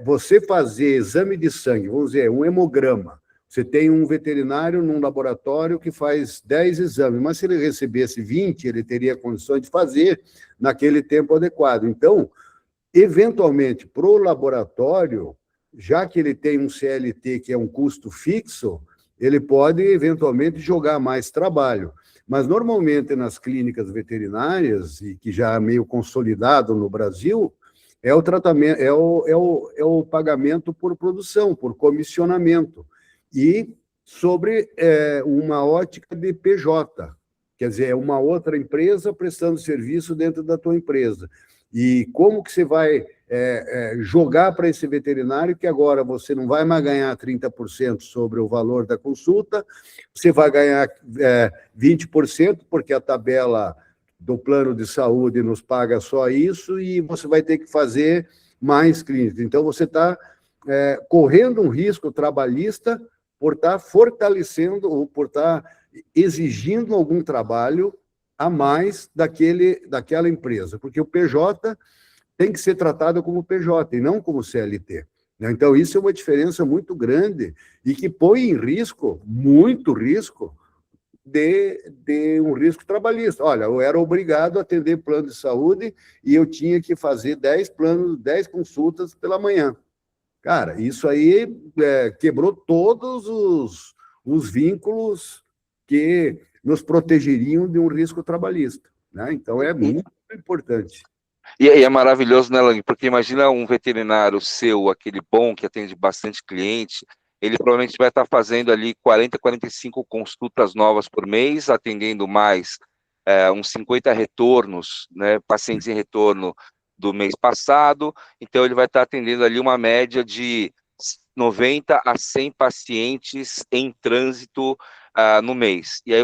Speaker 2: você fazer exame de sangue, vamos dizer, um hemograma. Você tem um veterinário num laboratório que faz 10 exames, mas se ele recebesse 20, ele teria condições de fazer naquele tempo adequado. Então, eventualmente, para o laboratório, já que ele tem um CLT que é um custo fixo, ele pode, eventualmente, jogar mais trabalho. Mas, normalmente, nas clínicas veterinárias, e que já é meio consolidado no Brasil, é o tratamento, é o pagamento por produção, por comissionamento, e sobre uma ótica de PJ, quer dizer, é uma outra empresa prestando serviço dentro da tua empresa. E como que você vai jogar para esse veterinário que agora você não vai mais ganhar 30% sobre o valor da consulta, você vai ganhar 20%, porque a tabela do plano de saúde nos paga só isso, e você vai ter que fazer mais clínicas. Então, você está correndo um risco trabalhista por estar fortalecendo ou por estar exigindo algum trabalho a mais daquela empresa, porque o PJ tem que ser tratado como PJ e não como CLT. Então, isso é uma diferença muito grande e que põe em risco, muito risco, de um risco trabalhista. Olha, eu era obrigado a atender plano de saúde e eu tinha que fazer 10 consultas pela manhã. Cara, isso aí quebrou todos os vínculos que nos protegeriam de um risco trabalhista, né? Então, é muito importante.
Speaker 1: E aí é maravilhoso, né, Lang? Porque imagina um veterinário seu, aquele bom, que atende bastante cliente, ele provavelmente vai estar fazendo ali 40, 45 consultas novas por mês, atendendo mais uns 50 retornos, né, pacientes em retorno do mês passado, então ele vai estar atendendo ali uma média de 90 a 100 pacientes em trânsito no mês. E aí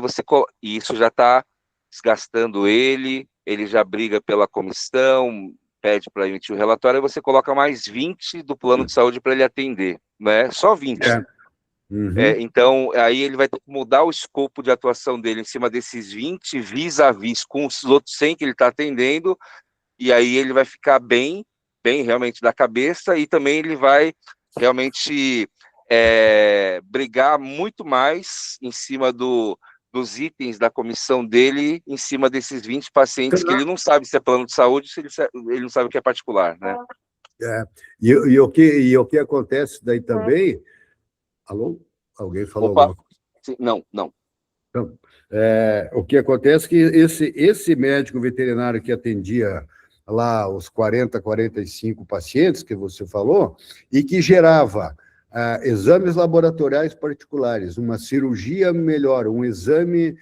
Speaker 1: e isso já está desgastando ele já briga pela comissão, pede para emitir o relatório, aí você coloca mais 20 do plano de saúde para ele atender, né? Só 20.
Speaker 2: É. Uhum.
Speaker 1: Então, aí ele vai ter que mudar o escopo de atuação dele em cima desses 20, vis-a-vis com os outros 100 que ele está atendendo, e aí ele vai ficar bem realmente da cabeça, e também ele vai realmente brigar muito mais em cima dos itens da comissão dele, em cima desses 20 pacientes que ele não sabe se é plano de saúde, se ele não sabe o que é particular, né?
Speaker 2: E o que acontece daí também... Alô? Alguém falou
Speaker 1: Opa,
Speaker 2: alguma coisa?
Speaker 1: sim, não.
Speaker 2: Então, o que acontece é que esse médico veterinário que atendia lá os 40, 45 pacientes que você falou, e que gerava exames laboratoriais particulares, uma cirurgia melhor, um exame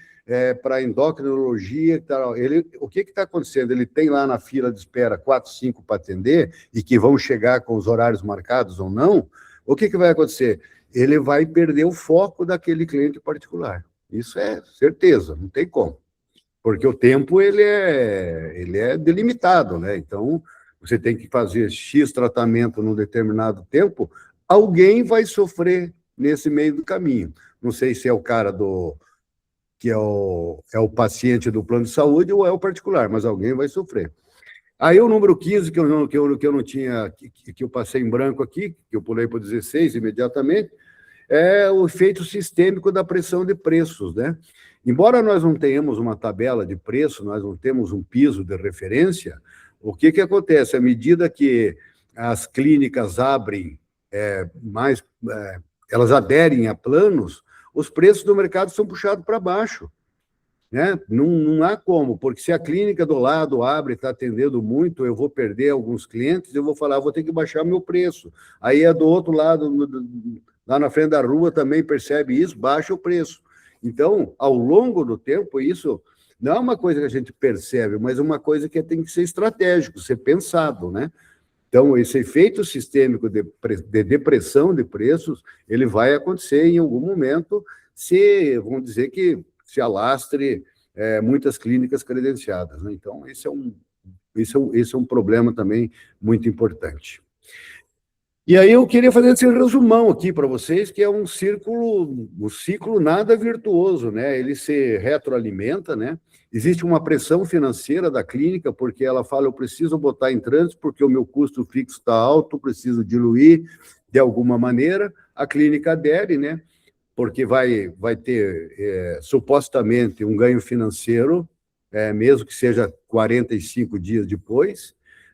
Speaker 2: para endocrinologia, tal. O que está acontecendo? Ele tem lá na fila de espera 4, 5 para atender, e que vão chegar com os horários marcados ou não. O que vai acontecer? Ele vai perder o foco daquele cliente particular. Isso é certeza, não tem como. Porque o tempo ele é delimitado, né? Então, você tem que fazer X tratamento num determinado tempo, alguém vai sofrer nesse meio do caminho. Não sei se é o cara que é o paciente do plano de saúde ou é o particular, mas alguém vai sofrer. Aí o número 15, que eu não tinha, que eu passei em branco aqui, que eu pulei para o 16 imediatamente, é o efeito sistêmico da pressão de preços, né? Embora nós não tenhamos uma tabela de preço, nós não temos um piso de referência, o que acontece? À medida que as clínicas abrem elas aderem a planos, os preços do mercado são puxados para baixo, né? Não há como, porque se a clínica do lado abre e está atendendo muito, eu vou perder alguns clientes, eu vou falar, vou ter que baixar meu preço. Aí é do outro lado, lá na frente da rua também percebe isso, baixa o preço. Então, ao longo do tempo, isso não é uma coisa que a gente percebe, mas uma coisa que tem que ser estratégico, ser pensado, né? Então, esse efeito sistêmico de depressão de preços, ele vai acontecer em algum momento, vamos dizer que se alastre muitas clínicas credenciadas, né? Então, esse é um problema também muito importante. E aí eu queria fazer esse resumão aqui para vocês, que é um ciclo nada virtuoso, né? Ele se retroalimenta, né? Existe uma pressão financeira da clínica, porque ela fala, eu preciso botar em trânsito, porque o meu custo fixo está alto, preciso diluir de alguma maneira. A clínica adere, né? Porque vai ter supostamente um ganho financeiro, mesmo que seja 45 dias depois.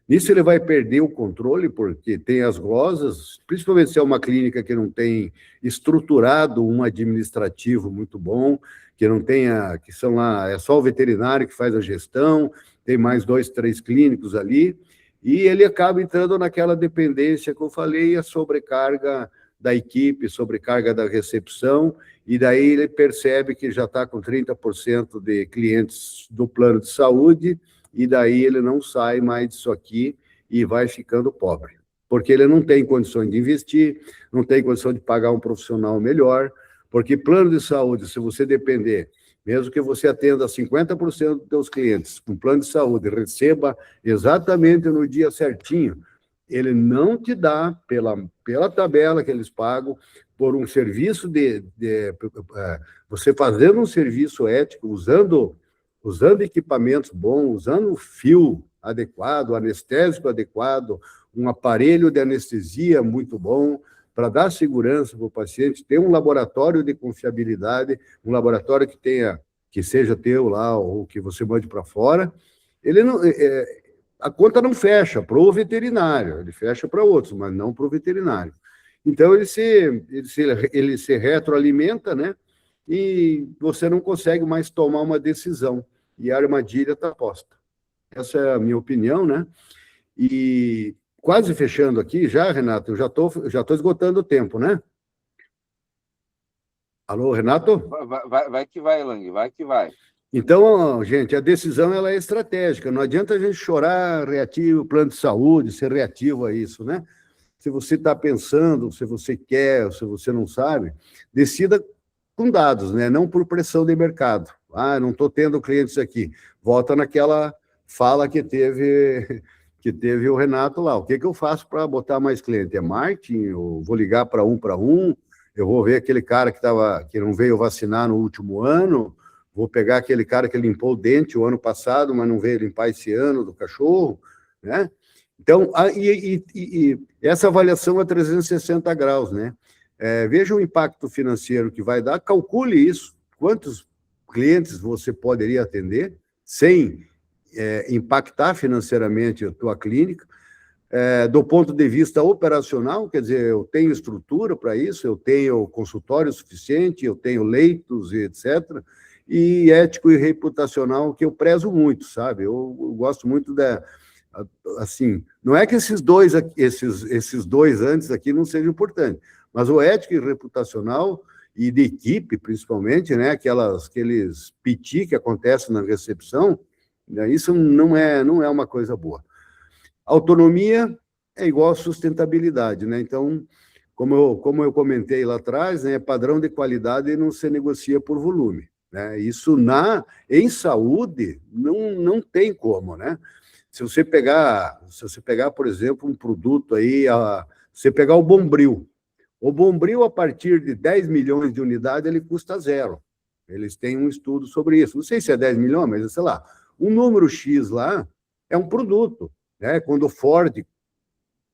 Speaker 2: Nisso ele vai perder o controle, porque tem as glosas, principalmente se é uma clínica que não tem estruturado um administrativo muito bom, que não tenha, que são lá, é só o veterinário que faz a gestão, tem mais 2, 3 clínicos ali, e ele acaba entrando naquela dependência que eu falei, a sobrecarga da equipe, sobrecarga da recepção, e daí ele percebe que já está com 30% de clientes do plano de saúde, e daí ele não sai mais disso aqui e vai ficando pobre, porque ele não tem condições de investir, não tem condição de pagar um profissional melhor, porque plano de saúde, se você depender, mesmo que você atenda 50% dos seus clientes com plano de saúde, receba exatamente no dia certinho, ele não te dá, pela tabela que eles pagam, por um serviço você fazendo um serviço ético, usando equipamentos bons, usando o fio adequado, anestésico adequado, um aparelho de anestesia muito bom, para dar segurança para o paciente, ter um laboratório de confiabilidade, um laboratório que seja teu lá, ou que você mande para fora, ele não, a conta não fecha para o veterinário, ele fecha para outros, mas não para o veterinário. Então, ele se retroalimenta, né? E você não consegue mais tomar uma decisão. E a armadilha está posta. Essa é a minha opinião, né? E quase fechando aqui já, Renato, eu já tô esgotando o tempo, né? Alô, Renato?
Speaker 1: Vai que vai, Lang, vai que vai.
Speaker 2: Então, gente, a decisão ela é estratégica. Não adianta a gente chorar reativo, plano de saúde, ser reativo a isso, né? Se você está pensando, se você quer, se você não sabe, decida com dados, né? Não por pressão de mercado. Ah, não estou tendo clientes aqui. Volta naquela fala que teve o Renato lá. O que eu faço para botar mais cliente? É marketing? Eu vou ligar para um? Eu vou ver aquele cara que não veio vacinar no último ano? Vou pegar aquele cara que limpou o dente o ano passado, mas não veio limpar esse ano do cachorro, né? Então, essa avaliação é 360 graus, né? Veja o impacto financeiro que vai dar, calcule isso, quantos clientes você poderia atender sem impactar financeiramente a tua clínica, do ponto de vista operacional, quer dizer, eu tenho estrutura para isso, eu tenho consultório suficiente, eu tenho leitos, e etc., e ético e reputacional, que eu prezo muito, sabe? Eu gosto muito assim, não é que esses dois antes aqui não sejam importantes, mas o ético e reputacional e de equipe, principalmente, né? Aqueles piti que acontecem na recepção, né? Isso não é uma coisa boa. Autonomia é igual a sustentabilidade, né? Então, como eu comentei lá atrás, né, padrão de qualidade não se negocia por volume, né? Isso em saúde não tem como, né? Se você pegar, por exemplo, um produto aí, você pegar o Bombril, a partir de 10 milhões de unidades, ele custa zero. Eles têm um estudo sobre isso. Não sei se é 10 milhões, mas sei lá. Um número X lá é um produto, né? Quando o Ford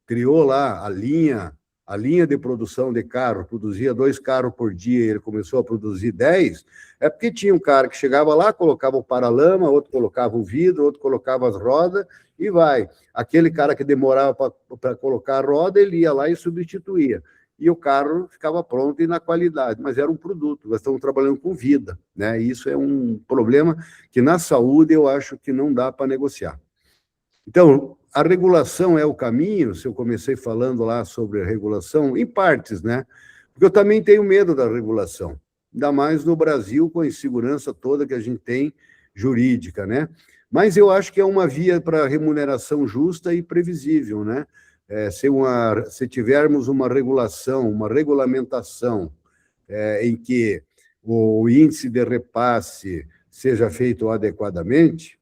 Speaker 2: criou lá a linha de produção de carro, produzia 2 carros por dia, e ele começou a produzir 10, é porque tinha um cara que chegava lá, colocava o paralama, outro colocava o vidro, outro colocava as rodas, e vai. Aquele cara que demorava para colocar a roda, ele ia lá e substituía. E o carro ficava pronto e na qualidade, mas era um produto, nós estamos trabalhando com vida, né? E isso é um problema que na saúde eu acho que não dá para negociar. Então, a regulação é o caminho, se eu comecei falando lá sobre a regulação, em partes, né? Porque eu também tenho medo da regulação, ainda mais no Brasil, com a insegurança toda que a gente tem jurídica, né? Mas eu acho que é uma via para remuneração justa e previsível, né? Se tivermos uma regulação, uma regulamentação em que o índice de repasse seja feito adequadamente,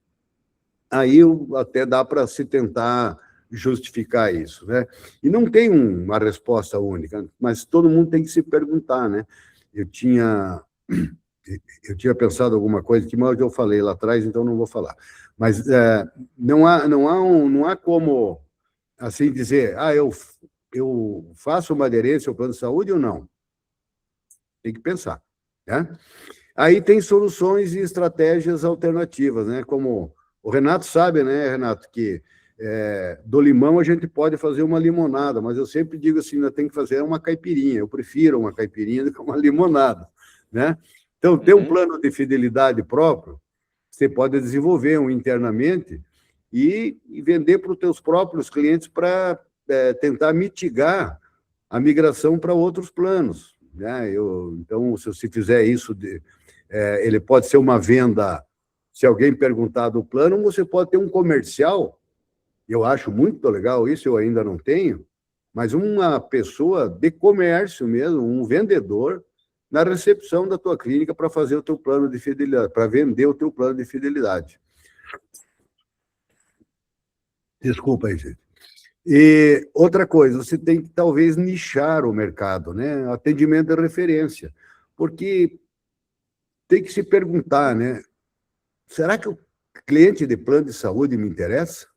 Speaker 2: aí até dá para se tentar justificar isso, né? E não tem uma resposta única, mas todo mundo tem que se perguntar, né? Eu tinha pensado alguma coisa que mal eu falei lá atrás, então não vou falar. Mas não há como assim dizer, eu faço uma aderência ao plano de saúde ou não? Tem que pensar, né? Aí tem soluções e estratégias alternativas, né? Como o Renato sabe, né, Renato, que do limão a gente pode fazer uma limonada, mas eu sempre digo assim, ainda tem que fazer uma caipirinha. Eu prefiro uma caipirinha do que uma limonada, né? Então, ter um plano de fidelidade próprio, você pode desenvolver internamente e vender para os teus próprios clientes para tentar mitigar a migração para outros planos, né? Então, se você fizer isso, ele pode ser uma venda, se alguém perguntar do plano, você pode ter um comercial, eu acho muito legal isso, eu ainda não tenho, mas uma pessoa de comércio mesmo, um vendedor, na recepção da tua clínica para fazer o teu plano de fidelidade, para vender o teu plano de fidelidade. Desculpa aí, gente. E outra coisa, você tem que talvez nichar o mercado, né? Atendimento de referência, porque tem que se perguntar, né? Será que o cliente de plano de saúde me interessa?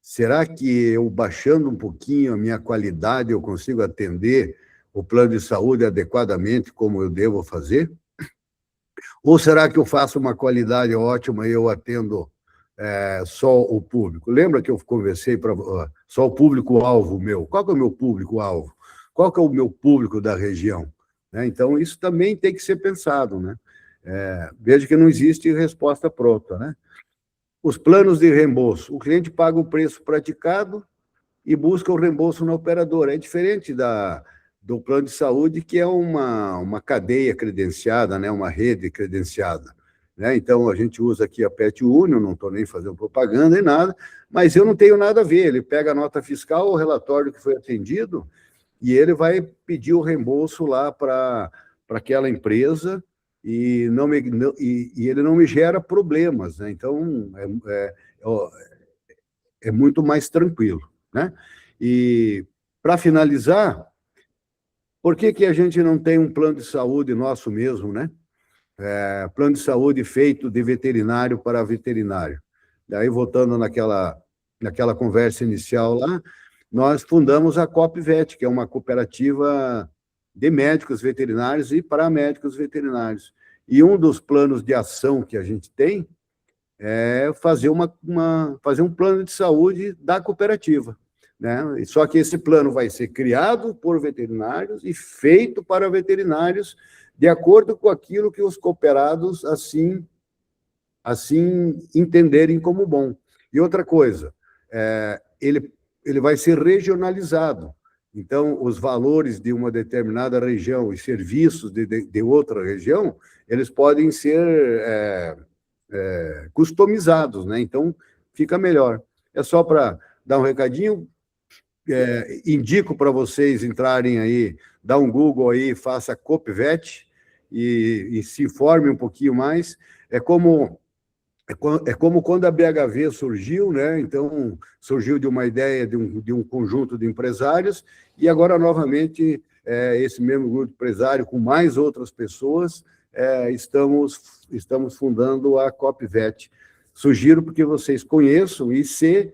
Speaker 2: Será que eu baixando um pouquinho a minha qualidade eu consigo atender o plano de saúde adequadamente como eu devo fazer? Ou será que eu faço uma qualidade ótima e eu atendo só o público? Lembra que eu conversei para só o público-alvo meu? Qual que é o meu público-alvo? Qual que é o meu público da região? Então, isso também tem que ser pensado, né? Veja que não existe resposta pronta, né? os planos de reembolso. O cliente paga o preço praticado e busca o reembolso na operadora. É diferente do plano de saúde, que é uma cadeia credenciada, né? Uma rede credenciada. Né? Então, a gente usa aqui a Pet Union, não estou nem fazendo propaganda nem nada, mas eu não tenho nada a ver. Ele pega a nota fiscal, o relatório que foi atendido, e ele vai pedir o reembolso lá para aquela empresa, e ele não me gera problemas. Né? Então, é muito mais tranquilo. Né? E, para finalizar, por que a gente não tem um plano de saúde nosso mesmo, né? Plano de saúde feito de veterinário para veterinário. Daí, voltando naquela conversa inicial lá, nós fundamos a CopVet, que é uma cooperativa de médicos veterinários e paramédicos veterinários. E um dos planos de ação que a gente tem é fazer fazer um plano de saúde da cooperativa. Né? Só que esse plano vai ser criado por veterinários e feito para veterinários de acordo com aquilo que os cooperados assim entenderem como bom. E outra coisa, ele vai ser regionalizado. Então, os valores de uma determinada região e serviços de outra região, eles podem ser customizados, né? Então, fica melhor. É só para dar um recadinho, indico para vocês entrarem aí, dá um Google aí, faça CopVet e se informe um pouquinho mais. É como quando a BHV surgiu, né? Então, surgiu de uma ideia de um conjunto de empresários, e agora, novamente, esse mesmo grupo de empresário, com mais outras pessoas, estamos fundando a CopVet. Sugiro porque vocês conheçam e se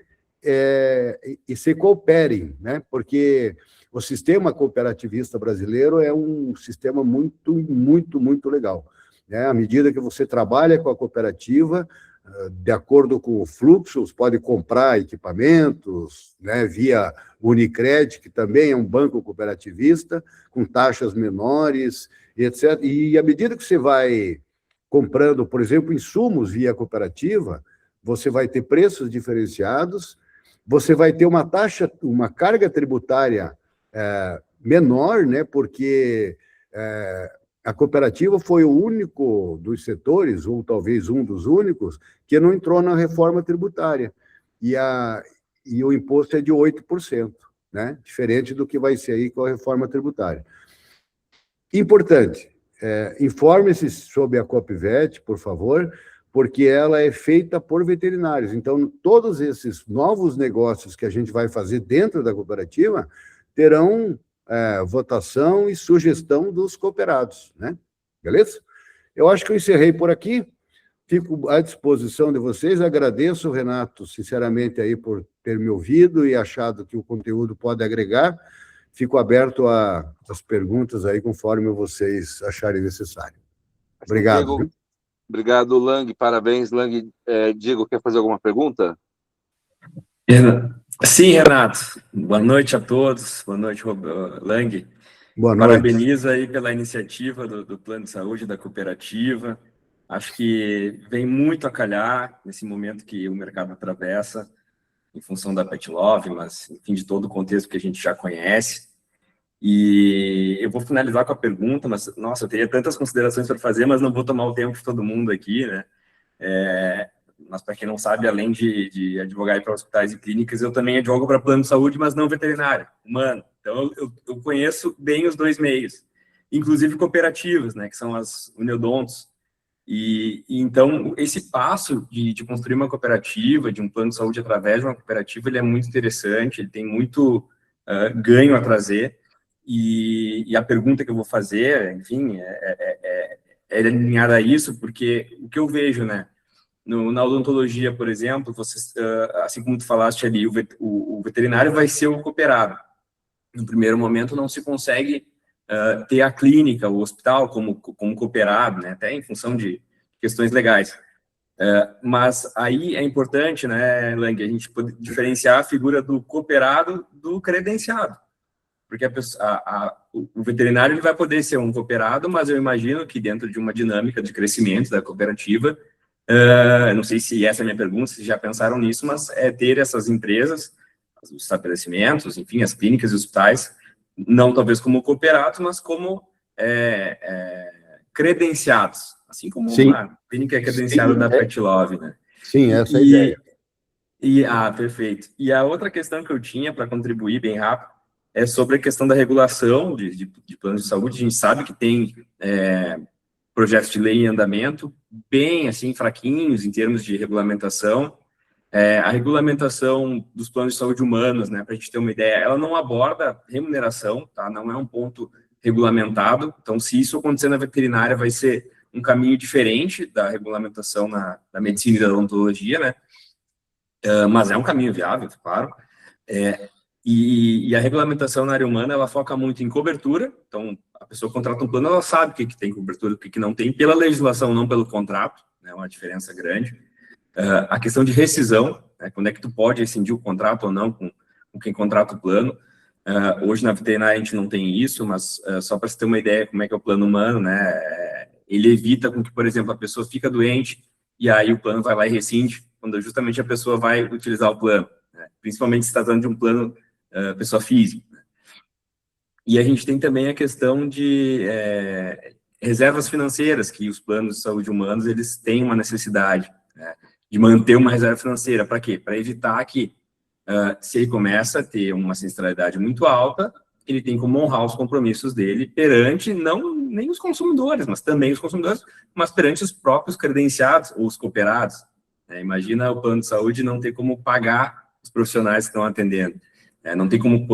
Speaker 2: cooperem, né? Porque o sistema cooperativista brasileiro é um sistema muito, muito, muito legal. Né? À medida que você trabalha com a cooperativa, de acordo com o fluxo, você pode comprar equipamentos, né, via Unicred, que também é um banco cooperativista, com taxas menores, etc. E à medida que você vai comprando, por exemplo, insumos via cooperativa, você vai ter preços diferenciados, você vai ter uma carga tributária menor, né, porque a cooperativa foi o único dos setores, ou talvez um dos únicos, que não entrou na reforma tributária. E o imposto é de 8%, né? Diferente do que vai ser aí com a reforma tributária. Importante, informe-se sobre a CopVet, por favor, porque ela é feita por veterinários. Então, todos esses novos negócios que a gente vai fazer dentro da cooperativa terão votação e sugestão dos cooperados, né? Beleza? Eu acho que eu encerrei por aqui, fico à disposição de vocês, agradeço, Renato, sinceramente, aí por ter me ouvido e achado que o conteúdo pode agregar, fico aberto às perguntas aí, conforme vocês acharem necessário. Obrigado.
Speaker 1: Diego, obrigado, Lang, parabéns, Lang. Diego, quer fazer alguma pergunta?
Speaker 3: Sim, Renato. Boa noite a todos. Boa noite, Lang.
Speaker 2: Boa noite.
Speaker 3: Parabenizo aí pela iniciativa do Plano de Saúde da cooperativa. Acho que vem muito a calhar nesse momento que o mercado atravessa, em função da Pet Love, mas, enfim, de todo o contexto que a gente já conhece. E eu vou finalizar com a pergunta, mas, nossa, eu teria tantas considerações para fazer, mas não vou tomar o tempo de todo mundo aqui, né? Mas, para quem não sabe, além de advogar para hospitais e clínicas, eu também advogo para plano de saúde, mas não veterinário, humano. Então, eu conheço bem os dois meios, inclusive cooperativas, né, que são as uniodontos. E então, esse passo de construir uma cooperativa, de um plano de saúde através de uma cooperativa, ele é muito interessante, ele tem muito ganho a trazer. E a pergunta que eu vou fazer, enfim, é alinhada a isso, porque o que eu vejo, né, na odontologia, por exemplo, você, assim como tu falaste ali, o veterinário vai ser o cooperado. No primeiro momento, não se consegue ter a clínica, o hospital como cooperado, né, até em função de questões legais. Mas aí é importante, né, Lang, a gente pode diferenciar a figura do cooperado do credenciado. Porque o veterinário ele vai poder ser um cooperado, mas eu imagino que dentro de uma dinâmica de crescimento da cooperativa, Não sei se essa é a minha pergunta, se já pensaram nisso, mas é ter essas empresas, os estabelecimentos, enfim, as clínicas e hospitais, não talvez como cooperados, mas como credenciados, assim como
Speaker 2: Sim.
Speaker 3: uma clínica é credenciada da Petlove, né?
Speaker 2: Sim, essa é a ideia.
Speaker 3: Perfeito. E a outra questão que eu tinha para contribuir bem rápido é sobre a questão da regulação de planos de saúde. A gente sabe que tem projetos de lei em andamento, bem assim, fraquinhos em termos de regulamentação. A regulamentação dos planos de saúde humanos, né, para a gente ter uma ideia, ela não aborda remuneração, tá? Não é um ponto regulamentado. Então, se isso acontecer na veterinária, vai ser um caminho diferente da regulamentação na medicina e da odontologia, né? Mas é um caminho viável, claro. E a regulamentação na área humana, ela foca muito em cobertura. Então, a pessoa contrata um plano, ela sabe o que tem cobertura, o que não tem, pela legislação, não pelo contrato, né? É uma diferença grande. A questão de rescisão, né? Quando é que tu pode rescindir o contrato ou não com quem contrata o plano. Hoje, na veterinária, a gente não tem isso, mas só para você ter uma ideia como é que é o plano humano, né? Ele evita com que, por exemplo, a pessoa fica doente e aí o plano vai lá e rescinde, quando justamente a pessoa vai utilizar o plano, né? Principalmente se está tratando de um plano pessoa física. Né? E a gente tem também a questão de reservas financeiras, que os planos de saúde humanos, eles têm uma necessidade, né, de manter uma reserva financeira. Para quê? Para evitar que, se ele começa a ter uma sinistralidade muito alta, ele tem como honrar os compromissos dele perante, não nem os consumidores, mas também os consumidores, mas perante os próprios credenciados ou os cooperados. Né? Imagina o plano de saúde não ter como pagar os profissionais que estão atendendo. Não tem como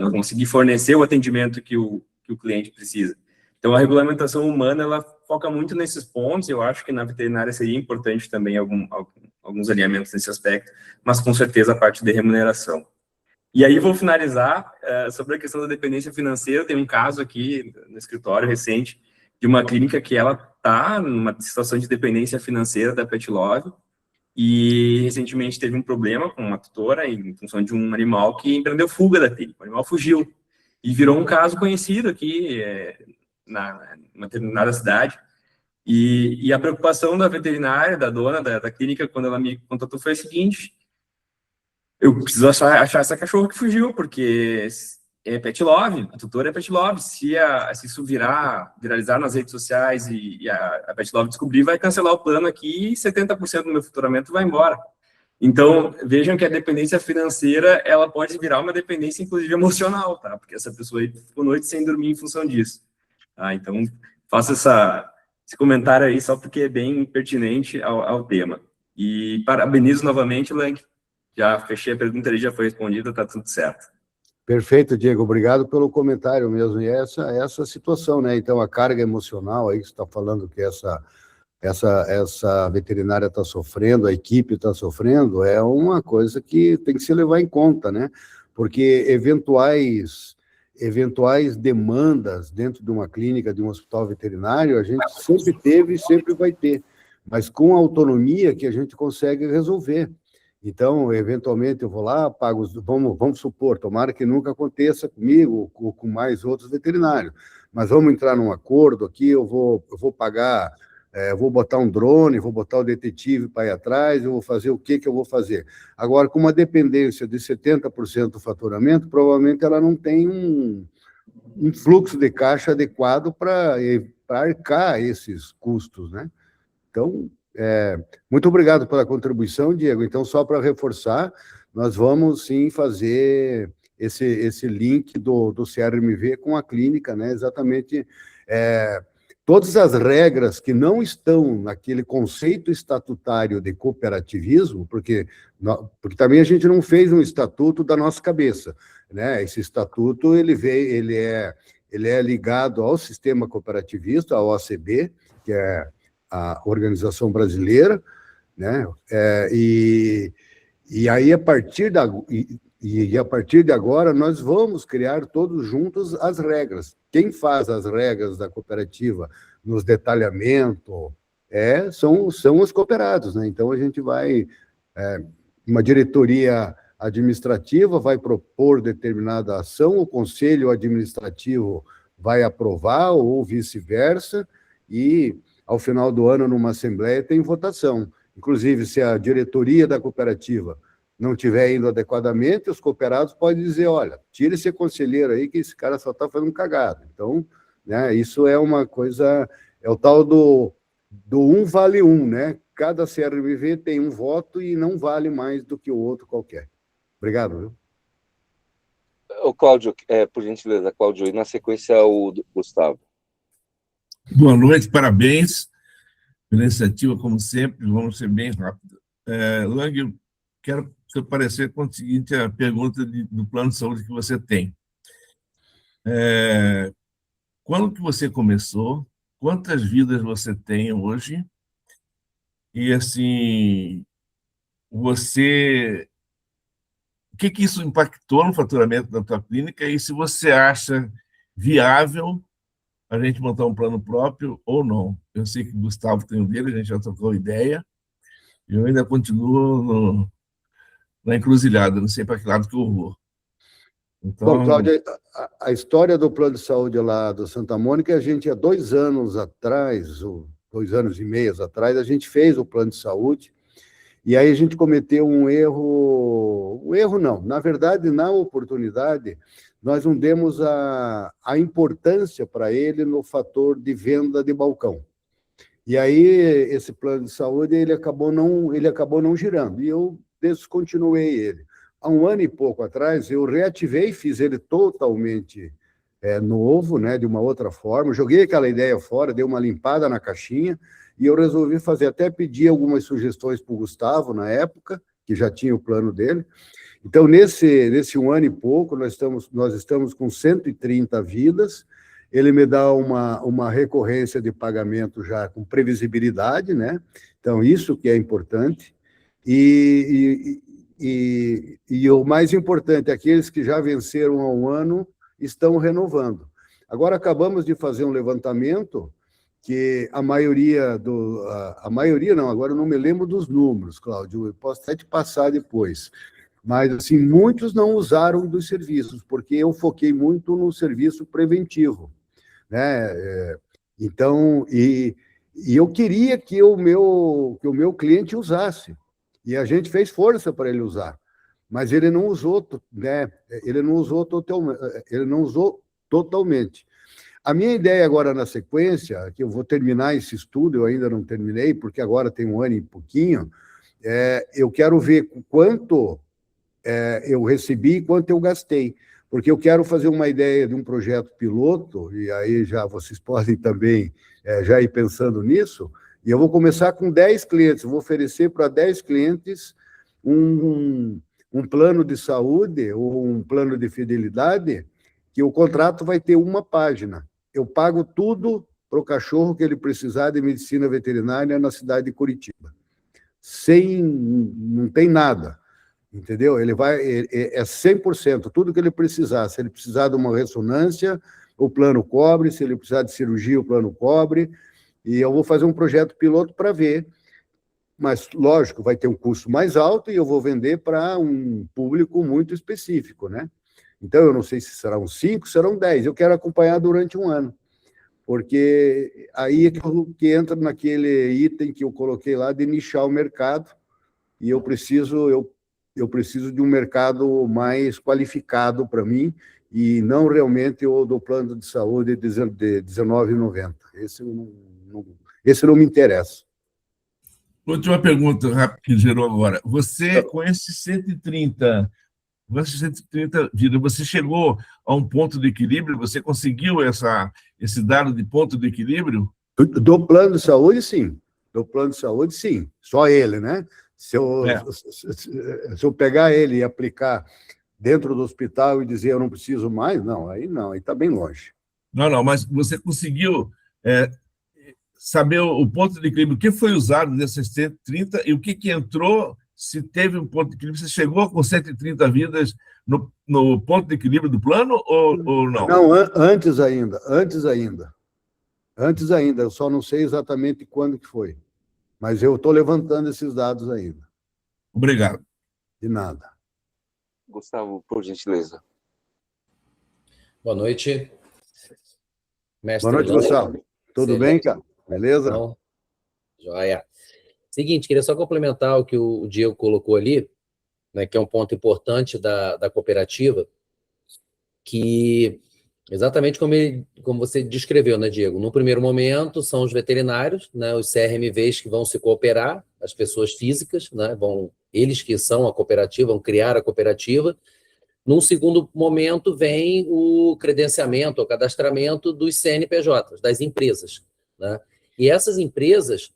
Speaker 3: não conseguir fornecer o atendimento que o cliente precisa. Então, a regulamentação humana, ela foca muito nesses pontos. Eu acho que na veterinária seria importante também alguns alinhamentos nesse aspecto, mas com certeza a parte de remuneração. E aí, vou finalizar sobre a questão da dependência financeira. Tem um caso aqui no escritório recente de uma clínica que ela está numa situação de dependência financeira da Petlove, e recentemente teve um problema com uma tutora em função de um animal que empreendeu fuga da clínica. O animal fugiu e virou um caso conhecido aqui numa determinada cidade. E a preocupação da veterinária, da dona da clínica, quando ela me contatou, foi a seguinte: eu preciso achar essa cachorra que fugiu, porque é Petlove, a tutora é Petlove. Se isso viralizar nas redes sociais e a Petlove descobrir, vai cancelar o plano aqui e 70% do meu faturamento vai embora. Então, vejam que a dependência financeira, ela pode virar uma dependência, inclusive, emocional, tá? Porque essa pessoa aí ficou noite sem dormir em função disso. Tá? Então, faço esse comentário aí só porque é bem pertinente ao tema. E parabenizo novamente, Lang. Já fechei a pergunta, ele já foi respondida, tá tudo certo.
Speaker 2: Perfeito, Diego, obrigado pelo comentário mesmo. E essa situação, né? Então, a carga emocional aí que você está falando que essa veterinária está sofrendo, a equipe está sofrendo, é uma coisa que tem que se levar em conta, né? Porque eventuais demandas dentro de uma clínica, de um hospital veterinário, a gente sempre teve e sempre vai ter, mas com a autonomia que a gente consegue resolver. Então, eventualmente, eu vou lá, pago, vamos supor, tomara que nunca aconteça comigo ou com mais outros veterinários, mas vamos entrar num acordo aqui, eu vou pagar, vou botar um drone, vou botar o detetive para ir atrás, eu vou fazer o que eu vou fazer. Agora, com uma dependência de 70% do faturamento, provavelmente ela não tem um fluxo de caixa adequado para arcar esses custos, né? Então, muito obrigado pela contribuição, Diego. Então, só para reforçar, nós vamos sim fazer esse link do CRMV com a clínica, né? Exatamente todas as regras que não estão naquele conceito estatutário de cooperativismo, porque também a gente não fez um estatuto da nossa cabeça, né? Esse estatuto ele é ligado ao sistema cooperativista, ao OCB, que é a organização brasileira, né? E aí, a partir de agora, nós vamos criar todos juntos as regras. Quem faz as regras da cooperativa nos detalhamentos são os cooperados, né? Então, a gente vai... uma diretoria administrativa vai propor determinada ação, o conselho administrativo vai aprovar, ou vice-versa, e ao final do ano, numa assembleia, tem votação. Inclusive, se a diretoria da cooperativa não estiver indo adequadamente, os cooperados podem dizer, olha, tira esse conselheiro aí, que esse cara só está fazendo cagada. Então, né, isso é uma coisa, é o tal do um vale um, né? Cada CRVV tem um voto e não vale mais do que o outro qualquer. Obrigado, viu?
Speaker 1: O Cláudio, por gentileza, Cláudio, e na sequência o Gustavo.
Speaker 4: Boa noite, parabéns pela iniciativa, como sempre, vamos ser bem rápidos. Lang, eu quero seu parecer com a seguinte a pergunta do plano de saúde que você tem. Quando que você começou? Quantas vidas você tem hoje? E, assim, o que isso impactou no faturamento da tua clínica e se você acha viável a gente montar um plano próprio ou não. Eu sei que o Gustavo tem o dele, a gente já trocou ideia, e eu ainda continuo na encruzilhada, não sei para que lado que eu vou. Então...
Speaker 2: Bom, Cláudio, a história do plano de saúde lá do Santa Mônica, a gente, há 2 anos atrás, ou 2 anos e meio atrás, a gente fez o plano de saúde, e aí a gente cometeu um erro não, na verdade, na oportunidade, nós não demos a importância para ele no fator de venda de balcão. E aí, esse plano de saúde, ele acabou não girando, e eu descontinuei ele. Há 1 ano e pouco atrás, eu reativei, fiz ele totalmente novo, né, de uma outra forma, joguei aquela ideia fora, dei uma limpada na caixinha, e eu resolvi fazer, até pedir algumas sugestões para o Gustavo, na época, que já tinha o plano dele. Então, nesse 1 ano e pouco, nós estamos com 130 vidas, ele me dá uma recorrência de pagamento já com previsibilidade, né? Então, isso que é importante. E o mais importante, aqueles que já venceram há 1 ano estão renovando. Agora, acabamos de fazer um levantamento que a maioria não, agora eu não me lembro dos números, Cláudio, eu posso até te passar depois, mas, assim, muitos não usaram dos serviços, porque eu foquei muito no serviço preventivo, né? Então, e eu queria que o meu cliente usasse, e a gente fez força para ele usar, mas ele não usou, né? Ele não usou totalmente. A minha ideia agora, na sequência, que eu vou terminar esse estudo, eu ainda não terminei, porque agora tem 1 ano e pouquinho, eu quero ver quanto eu recebi e quanto eu gastei, porque eu quero fazer uma ideia de um projeto piloto, e aí já vocês podem também já ir pensando nisso, e eu vou começar com 10 clientes, vou oferecer para 10 clientes um plano de saúde ou um plano de fidelidade, que o contrato vai ter 1 página. Eu pago tudo para o cachorro que ele precisar de medicina veterinária na cidade de Curitiba. Não tem nada, entendeu? Ele é 100%, tudo que ele precisar. Se ele precisar de uma ressonância, o plano cobre, se ele precisar de cirurgia, o plano cobre, e eu vou fazer um projeto piloto para ver, mas, lógico, vai ter um custo mais alto e eu vou vender para um público muito específico, né? Então, eu não sei se serão 5, serão 10. Eu quero acompanhar durante 1 ano, porque aí é que entra naquele item que eu coloquei lá de nichar o mercado, e eu preciso de um mercado mais qualificado para mim, e não realmente o do plano de saúde de R$19,90. Esse não me interessa.
Speaker 4: Última pergunta rápida que gerou agora. Você, com esses 130 vidas, você chegou a um ponto de equilíbrio? Você conseguiu esse dado de ponto de equilíbrio?
Speaker 2: Do plano de saúde, sim. Do plano de saúde, sim. Só ele, né? Se eu pegar ele e aplicar dentro do hospital e dizer eu não preciso mais, não, aí está bem longe.
Speaker 4: Não, mas você conseguiu saber o ponto de equilíbrio, o que foi usado desses 130 e o que entrou, se teve um ponto de equilíbrio, você chegou com 130 vidas no ponto de equilíbrio do plano ou não?
Speaker 2: Não, antes ainda, eu só não sei exatamente quando que foi, mas eu estou levantando esses dados ainda.
Speaker 4: Obrigado.
Speaker 2: De nada.
Speaker 1: Gustavo, por gentileza.
Speaker 5: Boa noite. Mestre
Speaker 2: Boa noite,
Speaker 5: Lang.
Speaker 2: Gustavo. Tudo bem, cara? Beleza?
Speaker 5: Então, joia. Seguinte, queria só complementar o que o Diego colocou ali, né, que é um ponto importante da cooperativa, que exatamente como você descreveu, né, Diego? No primeiro momento, são os veterinários, né, os CRMVs que vão se cooperar, as pessoas físicas, né, eles que são a cooperativa, vão criar a cooperativa. Num segundo momento, vem o credenciamento, o cadastramento dos CNPJs, das empresas, né? E essas empresas,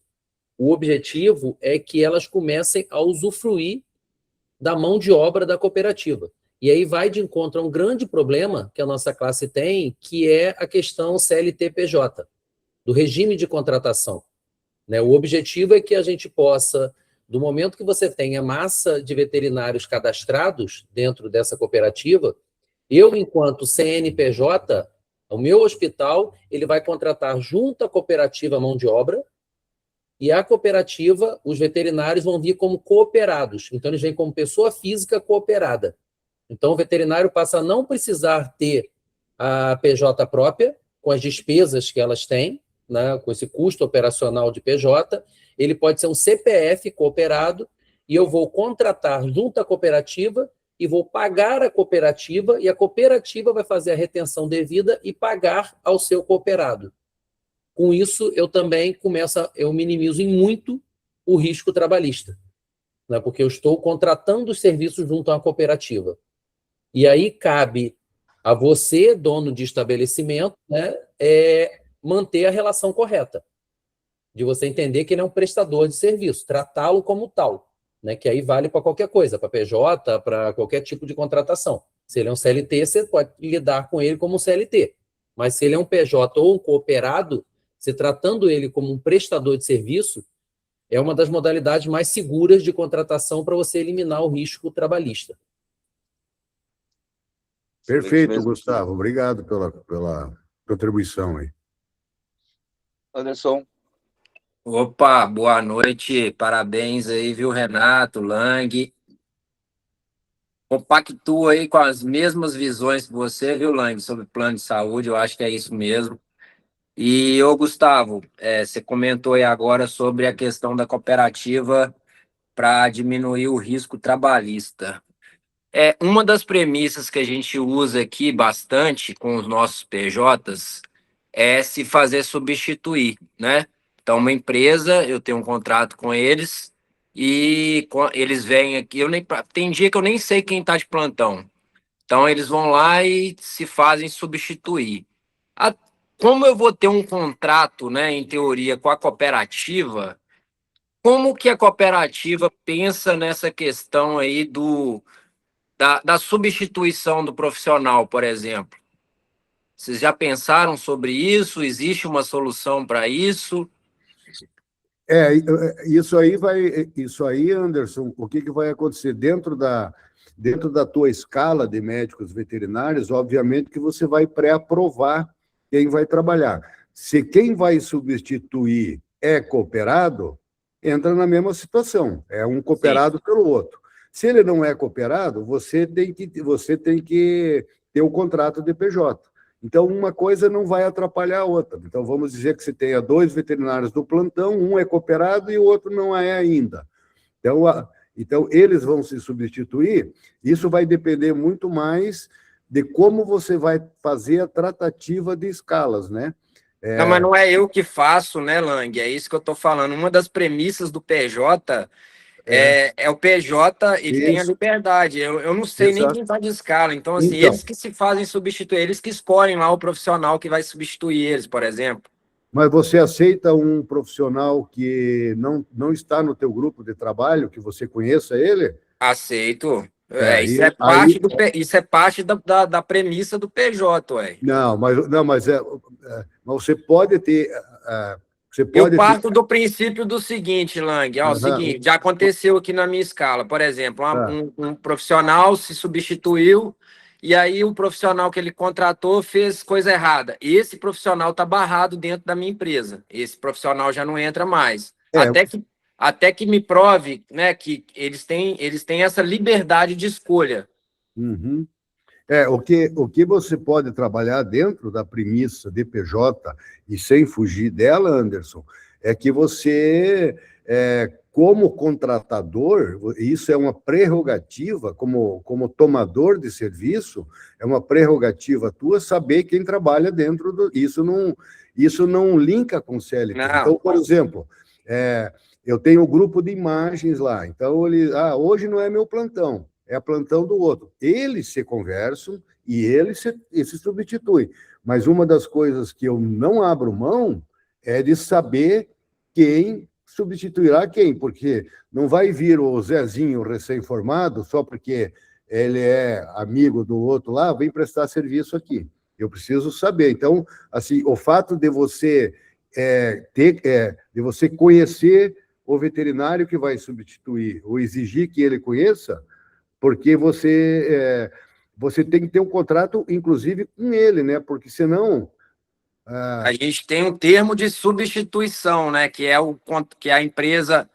Speaker 5: o objetivo é que elas comecem a usufruir da mão de obra da cooperativa. E aí vai de encontro a um grande problema que a nossa classe tem, que é a questão CLT-PJ, do regime de contratação, né? O objetivo é que a gente possa, do momento que você tenha massa de veterinários cadastrados dentro dessa cooperativa, eu, enquanto CNPJ, o meu hospital, ele vai contratar junto à cooperativa a mão de obra, e a cooperativa, os veterinários vão vir como cooperados. Então, eles vêm como pessoa física cooperada. Então, o veterinário passa a não precisar ter a PJ própria, com as despesas que elas têm, né, com esse custo operacional de PJ. Ele pode ser um CPF cooperado, e eu vou contratar junto à cooperativa e vou pagar a cooperativa, e a cooperativa vai fazer a retenção devida e pagar ao seu cooperado. Com isso, eu minimizo em muito o risco trabalhista, né? Porque eu estou contratando os serviços junto a uma cooperativa. E aí cabe a você, dono de estabelecimento, né, manter a relação correta, de você entender que ele é um prestador de serviço, tratá-lo como tal, né, que aí vale para qualquer coisa, para PJ, para qualquer tipo de contratação. Se ele é um CLT, você pode lidar com ele como um CLT. Mas se ele é um PJ ou um cooperado, se tratando ele como um prestador de serviço, é uma das modalidades mais seguras de contratação para você eliminar o risco trabalhista.
Speaker 2: Perfeito, Gustavo. Obrigado pela contribuição aí.
Speaker 1: Anderson.
Speaker 6: Opa, boa noite. Parabéns aí, viu, Renato, Lang. Compactua aí com as mesmas visões que você, viu, Lang, sobre plano de saúde. Eu acho que é isso mesmo. E, ô Gustavo, você comentou aí agora sobre a questão da cooperativa para diminuir o risco trabalhista. Uma das premissas que a gente usa aqui bastante com os nossos PJs é se fazer substituir, né? Então, uma empresa, eu tenho um contrato com eles e eles vêm aqui, tem dia que eu nem sei quem está de plantão. Então, eles vão lá e se fazem substituir. Como eu vou ter um contrato, né, em teoria, com a cooperativa, como que a cooperativa pensa nessa questão aí da substituição do profissional, por exemplo? Vocês já pensaram sobre isso? Existe uma solução para isso?
Speaker 2: Isso aí, Anderson, o que vai acontecer dentro da tua escala de médicos veterinários? Obviamente que você vai pré-aprovar quem vai trabalhar. Se quem vai substituir é cooperado, entra na mesma situação, é um cooperado pelo outro. Se ele não é cooperado, você tem que ter o contrato de PJ. Então, uma coisa não vai atrapalhar a outra. Então, vamos dizer que você tenha 2 veterinários do plantão, um é cooperado e o outro não é ainda. Então, eles vão se substituir. Isso vai depender muito mais de como você vai fazer a tratativa de escalas, né?
Speaker 6: Não, mas não é eu que faço, né, Lang? É isso que eu estou falando. Uma das premissas do PJ é o PJ, ele tem a liberdade. Eu não sei nem quem está de escala. Então, assim, eles que se fazem substituir, eles que escolhem lá o profissional que vai substituir eles, por exemplo.
Speaker 2: Mas você aceita um profissional que não está no teu grupo de trabalho, que você conheça ele?
Speaker 6: Aceito. Isso é parte da premissa do PJ, ué.
Speaker 2: Mas você pode ter...
Speaker 6: Eu parto do princípio do seguinte, Lang, o seguinte, já aconteceu aqui na minha escala, por exemplo, um profissional se substituiu e aí o profissional que ele contratou fez coisa errada. Esse profissional está barrado dentro da minha empresa. Esse profissional já não entra mais. Até que me prove, né, que eles têm essa liberdade de escolha.
Speaker 2: Uhum. O que você pode trabalhar dentro da premissa de PJ e sem fugir dela, Anderson, é que você, como contratador, isso é uma prerrogativa, como tomador de serviço, é uma prerrogativa tua saber quem trabalha dentro do... Isso não linka com CLT.
Speaker 6: Não.
Speaker 2: Então, por exemplo, eu tenho um grupo de imagens lá, então hoje não é meu plantão, é plantão do outro. Eles se conversam e eles se substituem. Mas uma das coisas que eu não abro mão é de saber quem substituirá quem, porque não vai vir o Zezinho recém-formado só porque ele é amigo do outro lá, vem prestar serviço aqui. Eu preciso saber. Então, assim, o fato de você de você conhecer o veterinário que vai substituir, ou exigir que ele conheça, porque você tem que ter um contrato, inclusive, com ele, né? Porque senão...
Speaker 6: A gente tem um termo de substituição, né? Que é a empresa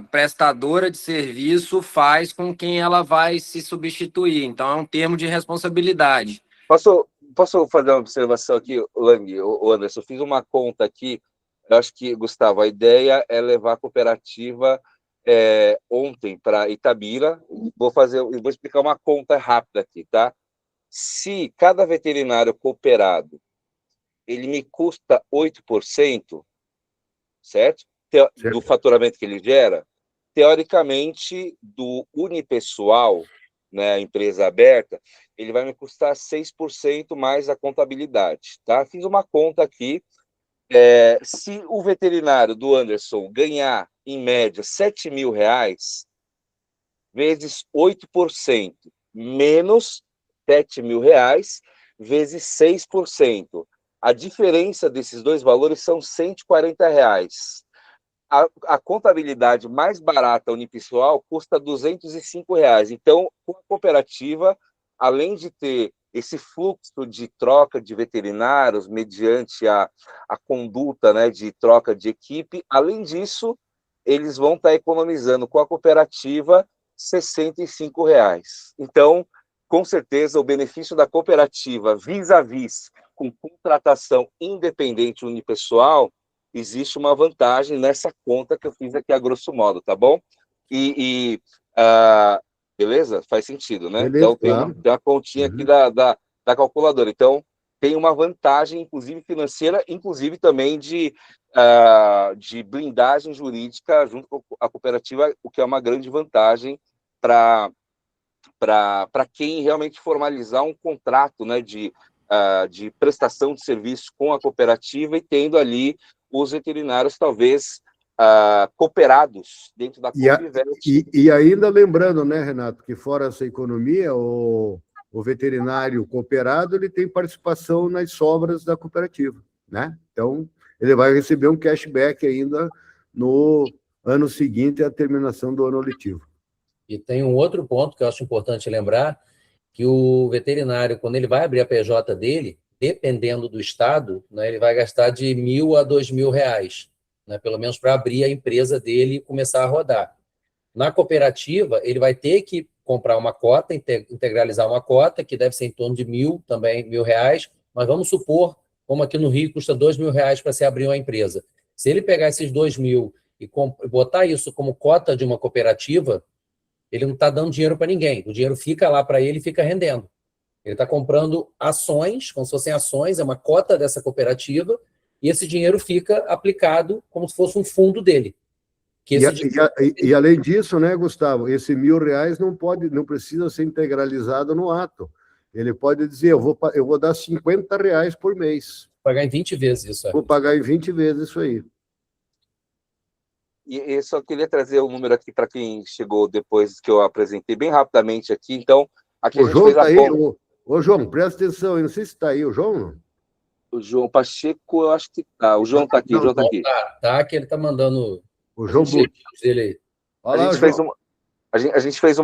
Speaker 6: prestadora de serviço faz com quem ela vai se substituir. Então, é um termo de responsabilidade.
Speaker 1: Posso fazer uma observação aqui, Lang, o Anderson? Eu fiz uma conta aqui. Eu acho que, Gustavo, a ideia é levar a cooperativa ontem para Itabira. Vou explicar uma conta rápida aqui, tá? Se cada veterinário cooperado ele me custa 8%, certo? Do faturamento que ele gera, teoricamente, do unipessoal, né, a empresa aberta, ele vai me custar 6% mais a contabilidade, tá? Fiz uma conta aqui. Se o veterinário do Anderson ganhar, em média, R$7.000, vezes 8%, menos R$7.000, vezes 6%. A diferença desses dois valores são R$140. A contabilidade mais barata unipessoal custa R$205. Então, com a cooperativa, além de ter esse fluxo de troca de veterinários mediante a conduta, né, de troca de equipe, além disso, eles vão estar economizando com a cooperativa R$65. Então, com certeza, o benefício da cooperativa vis-à-vis com contratação independente unipessoal, existe uma vantagem nessa conta que eu fiz aqui a grosso modo, tá bom? Beleza? Faz sentido, né?
Speaker 2: Beleza,
Speaker 1: então,
Speaker 2: claro.
Speaker 1: tem uma continha aqui da calculadora. Então, tem uma vantagem, inclusive financeira, inclusive também de blindagem jurídica junto com a cooperativa, o que é uma grande vantagem para quem realmente formalizar um contrato, né, de prestação de serviço com a cooperativa e tendo ali os veterinários, talvez, cooperados dentro da Coopivete.
Speaker 2: E ainda lembrando, né, Renato, que fora essa economia, o veterinário cooperado ele tem participação nas sobras da cooperativa, né? Então, ele vai receber um cashback ainda no ano seguinte à terminação do ano letivo.
Speaker 5: E tem um outro ponto que eu acho importante lembrar, que o veterinário, quando ele vai abrir a PJ dele, dependendo do estado, né, ele vai gastar de R$1.000 a R$2.000, né, pelo menos para abrir a empresa dele e começar a rodar. Na cooperativa, ele vai ter que comprar uma cota, integralizar uma cota, que deve ser em torno de R$1.000, também R$1.000, mas vamos supor, como aqui no Rio custa R$2.000 para se abrir uma empresa. Se ele pegar esses R$2.000 e botar isso como cota de uma cooperativa, ele não está dando dinheiro para ninguém. O dinheiro fica lá para ele e fica rendendo. Ele está comprando ações, como se fossem ações, é uma cota dessa cooperativa, e esse dinheiro fica aplicado como se fosse um fundo dele.
Speaker 2: E além disso, né, Gustavo, esse R$1.000 não precisa ser integralizado no ato. Ele pode dizer, eu vou dar R$50 por mês.
Speaker 5: Pagar em 20 vezes isso.
Speaker 2: Vou pagar em 20 vezes isso aí.
Speaker 1: E eu só queria trazer o número aqui para quem chegou depois que eu apresentei bem rapidamente aqui. Então, aqui
Speaker 2: o
Speaker 1: a gente
Speaker 2: João
Speaker 1: fez a
Speaker 2: aí,
Speaker 1: conta.
Speaker 2: Ô, João, presta atenção, eu não sei se está aí, o João?
Speaker 1: O João Pacheco, eu acho que tá. O João está aqui, o João está aqui.
Speaker 5: Tá, que ele está mandando
Speaker 2: o João
Speaker 5: dele aí.
Speaker 2: Olá,
Speaker 1: a gente fez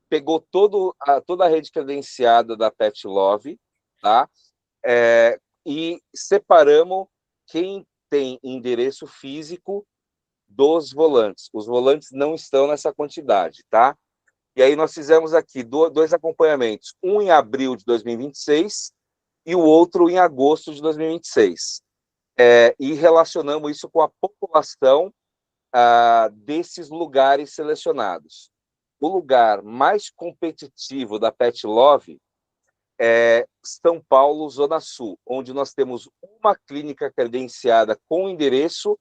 Speaker 1: pegou toda a rede credenciada da Pet Love, tá? E separamos quem tem endereço físico dos volantes. Os volantes não estão nessa quantidade, tá? E aí nós fizemos aqui dois acompanhamentos, um em abril de 2026 e o outro em agosto de 2026. E relacionamos isso com a população desses lugares selecionados. O lugar mais competitivo da Pet Love é São Paulo, Zona Sul, onde nós temos uma clínica credenciada com endereço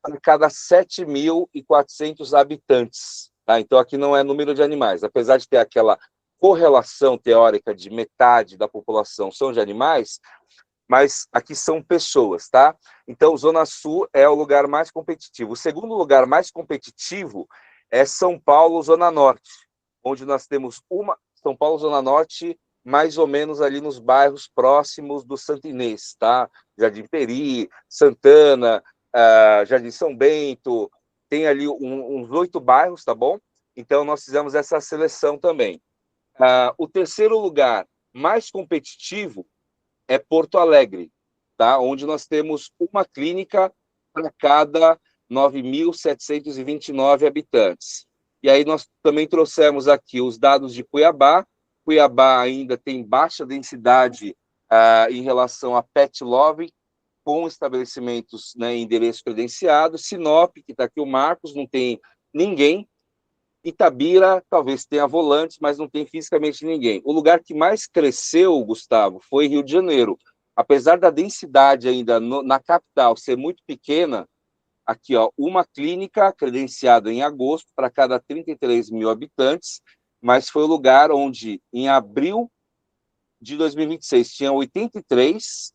Speaker 1: para cada 7.400 habitantes. Tá? Então, aqui não é número de animais. Apesar de ter aquela correlação teórica de metade da população são de animais, mas aqui são pessoas, tá? Então, Zona Sul é o lugar mais competitivo. O segundo lugar mais competitivo é São Paulo, Zona Norte, onde nós temos São Paulo, Zona Norte, mais ou menos ali nos bairros próximos do Santo Inês, tá? Jardim Peri, Santana, Jardim São Bento, tem ali uns 8 bairros, tá bom? Então, nós fizemos essa seleção também. O terceiro lugar mais competitivo é Porto Alegre, tá? Onde nós temos uma clínica para cada 9.729 habitantes. E aí nós também trouxemos aqui os dados de Cuiabá. Cuiabá ainda tem baixa densidade em relação a Pet Love, com estabelecimentos, né, em endereço credenciado. Sinop, que está aqui o Marcos, não tem ninguém. Itabira, talvez tenha volantes, mas não tem fisicamente ninguém. O lugar que mais cresceu, Gustavo, foi Rio de Janeiro. Apesar da densidade ainda na capital ser muito pequena, aqui, ó, uma clínica credenciada em agosto para cada 33 mil habitantes, mas foi o lugar onde, em abril de 2026, tinha 83,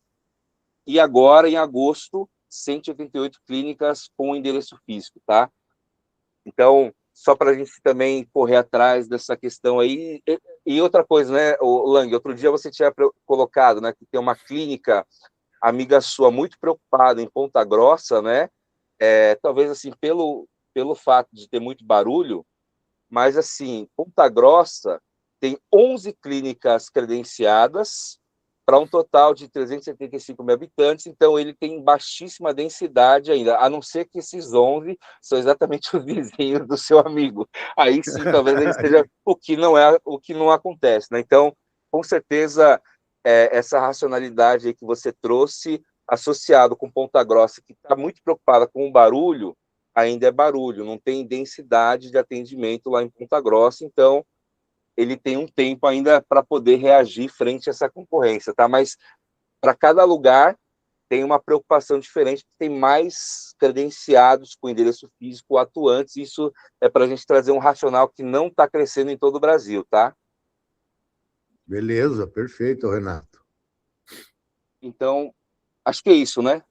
Speaker 1: e agora, em agosto, 188 clínicas com endereço físico, tá? Então, só para a gente também correr atrás dessa questão aí. E outra coisa, né, Lang, outro dia você tinha colocado, né, que tem uma clínica amiga sua muito preocupada em Ponta Grossa, né? Talvez assim pelo fato de ter muito barulho, mas assim, Ponta Grossa tem 11 clínicas credenciadas para um total de 375 mil habitantes, então ele tem baixíssima densidade ainda, a não ser que esses 11 são exatamente os vizinhos do seu amigo. Aí sim, talvez ele esteja o que não acontece, né? Então, com certeza, essa racionalidade aí que você trouxe, associado com Ponta Grossa, que está muito preocupada com o barulho, ainda é barulho, não tem densidade de atendimento lá em Ponta Grossa, então ele tem um tempo ainda para poder reagir frente a essa concorrência, tá? Mas para cada lugar tem uma preocupação diferente, tem mais credenciados com endereço físico atuantes, isso é para a gente trazer um racional que não está crescendo em todo o Brasil, tá?
Speaker 2: Beleza, perfeito, Renato.
Speaker 1: Então, acho que é isso, né?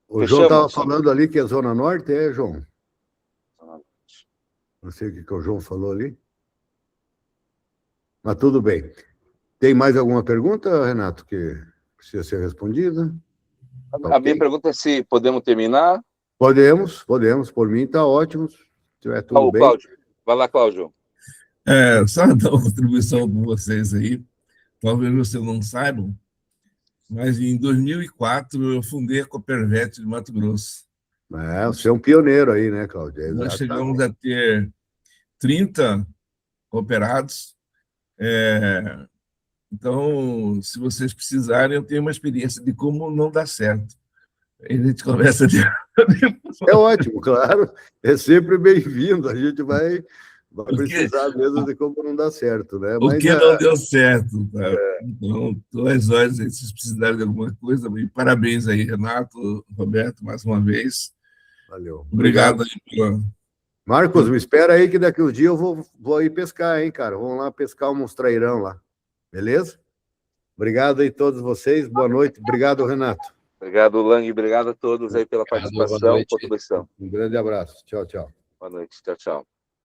Speaker 2: O João estava falando ali que é Zona Norte, João? Não sei o que o João falou ali. Mas tudo bem. Tem mais alguma pergunta, Renato, que precisa ser respondida?
Speaker 1: A minha pergunta é se podemos terminar.
Speaker 2: Podemos. Por mim está ótimo. Se tiver tudo bem.
Speaker 1: Cláudio. Vai lá, Cláudio.
Speaker 4: Só dar uma contribuição com vocês aí. Talvez vocês não saibam, mas em 2004 eu fundei a Coopervet de Mato Grosso.
Speaker 2: Você é um pioneiro aí, né, Cláudio?
Speaker 4: Nós chegamos a ter 30 cooperados. Então, se vocês precisarem, eu tenho uma experiência de como não dá certo. Aí a gente conversa de...
Speaker 2: É ótimo, claro. É sempre bem-vindo. A gente vai precisar mesmo de como não dá certo, né?
Speaker 4: O que não deu certo, tá? Então, estou às ordens aí, se vocês precisarem de alguma coisa. E parabéns aí, Renato, Roberto, mais uma vez.
Speaker 2: Valeu.
Speaker 4: Obrigado aí pela...
Speaker 2: Marcos, me espera aí que daqui a um dia eu vou ir pescar, hein, cara? Vamos lá pescar um trairão lá. Beleza? Obrigado aí a todos vocês. Boa noite. Obrigado, Renato.
Speaker 1: Obrigado, Lang. Obrigado a todos aí pela participação e contribuição.
Speaker 2: Um grande abraço. Tchau, tchau.
Speaker 1: Boa noite. Tchau, tchau.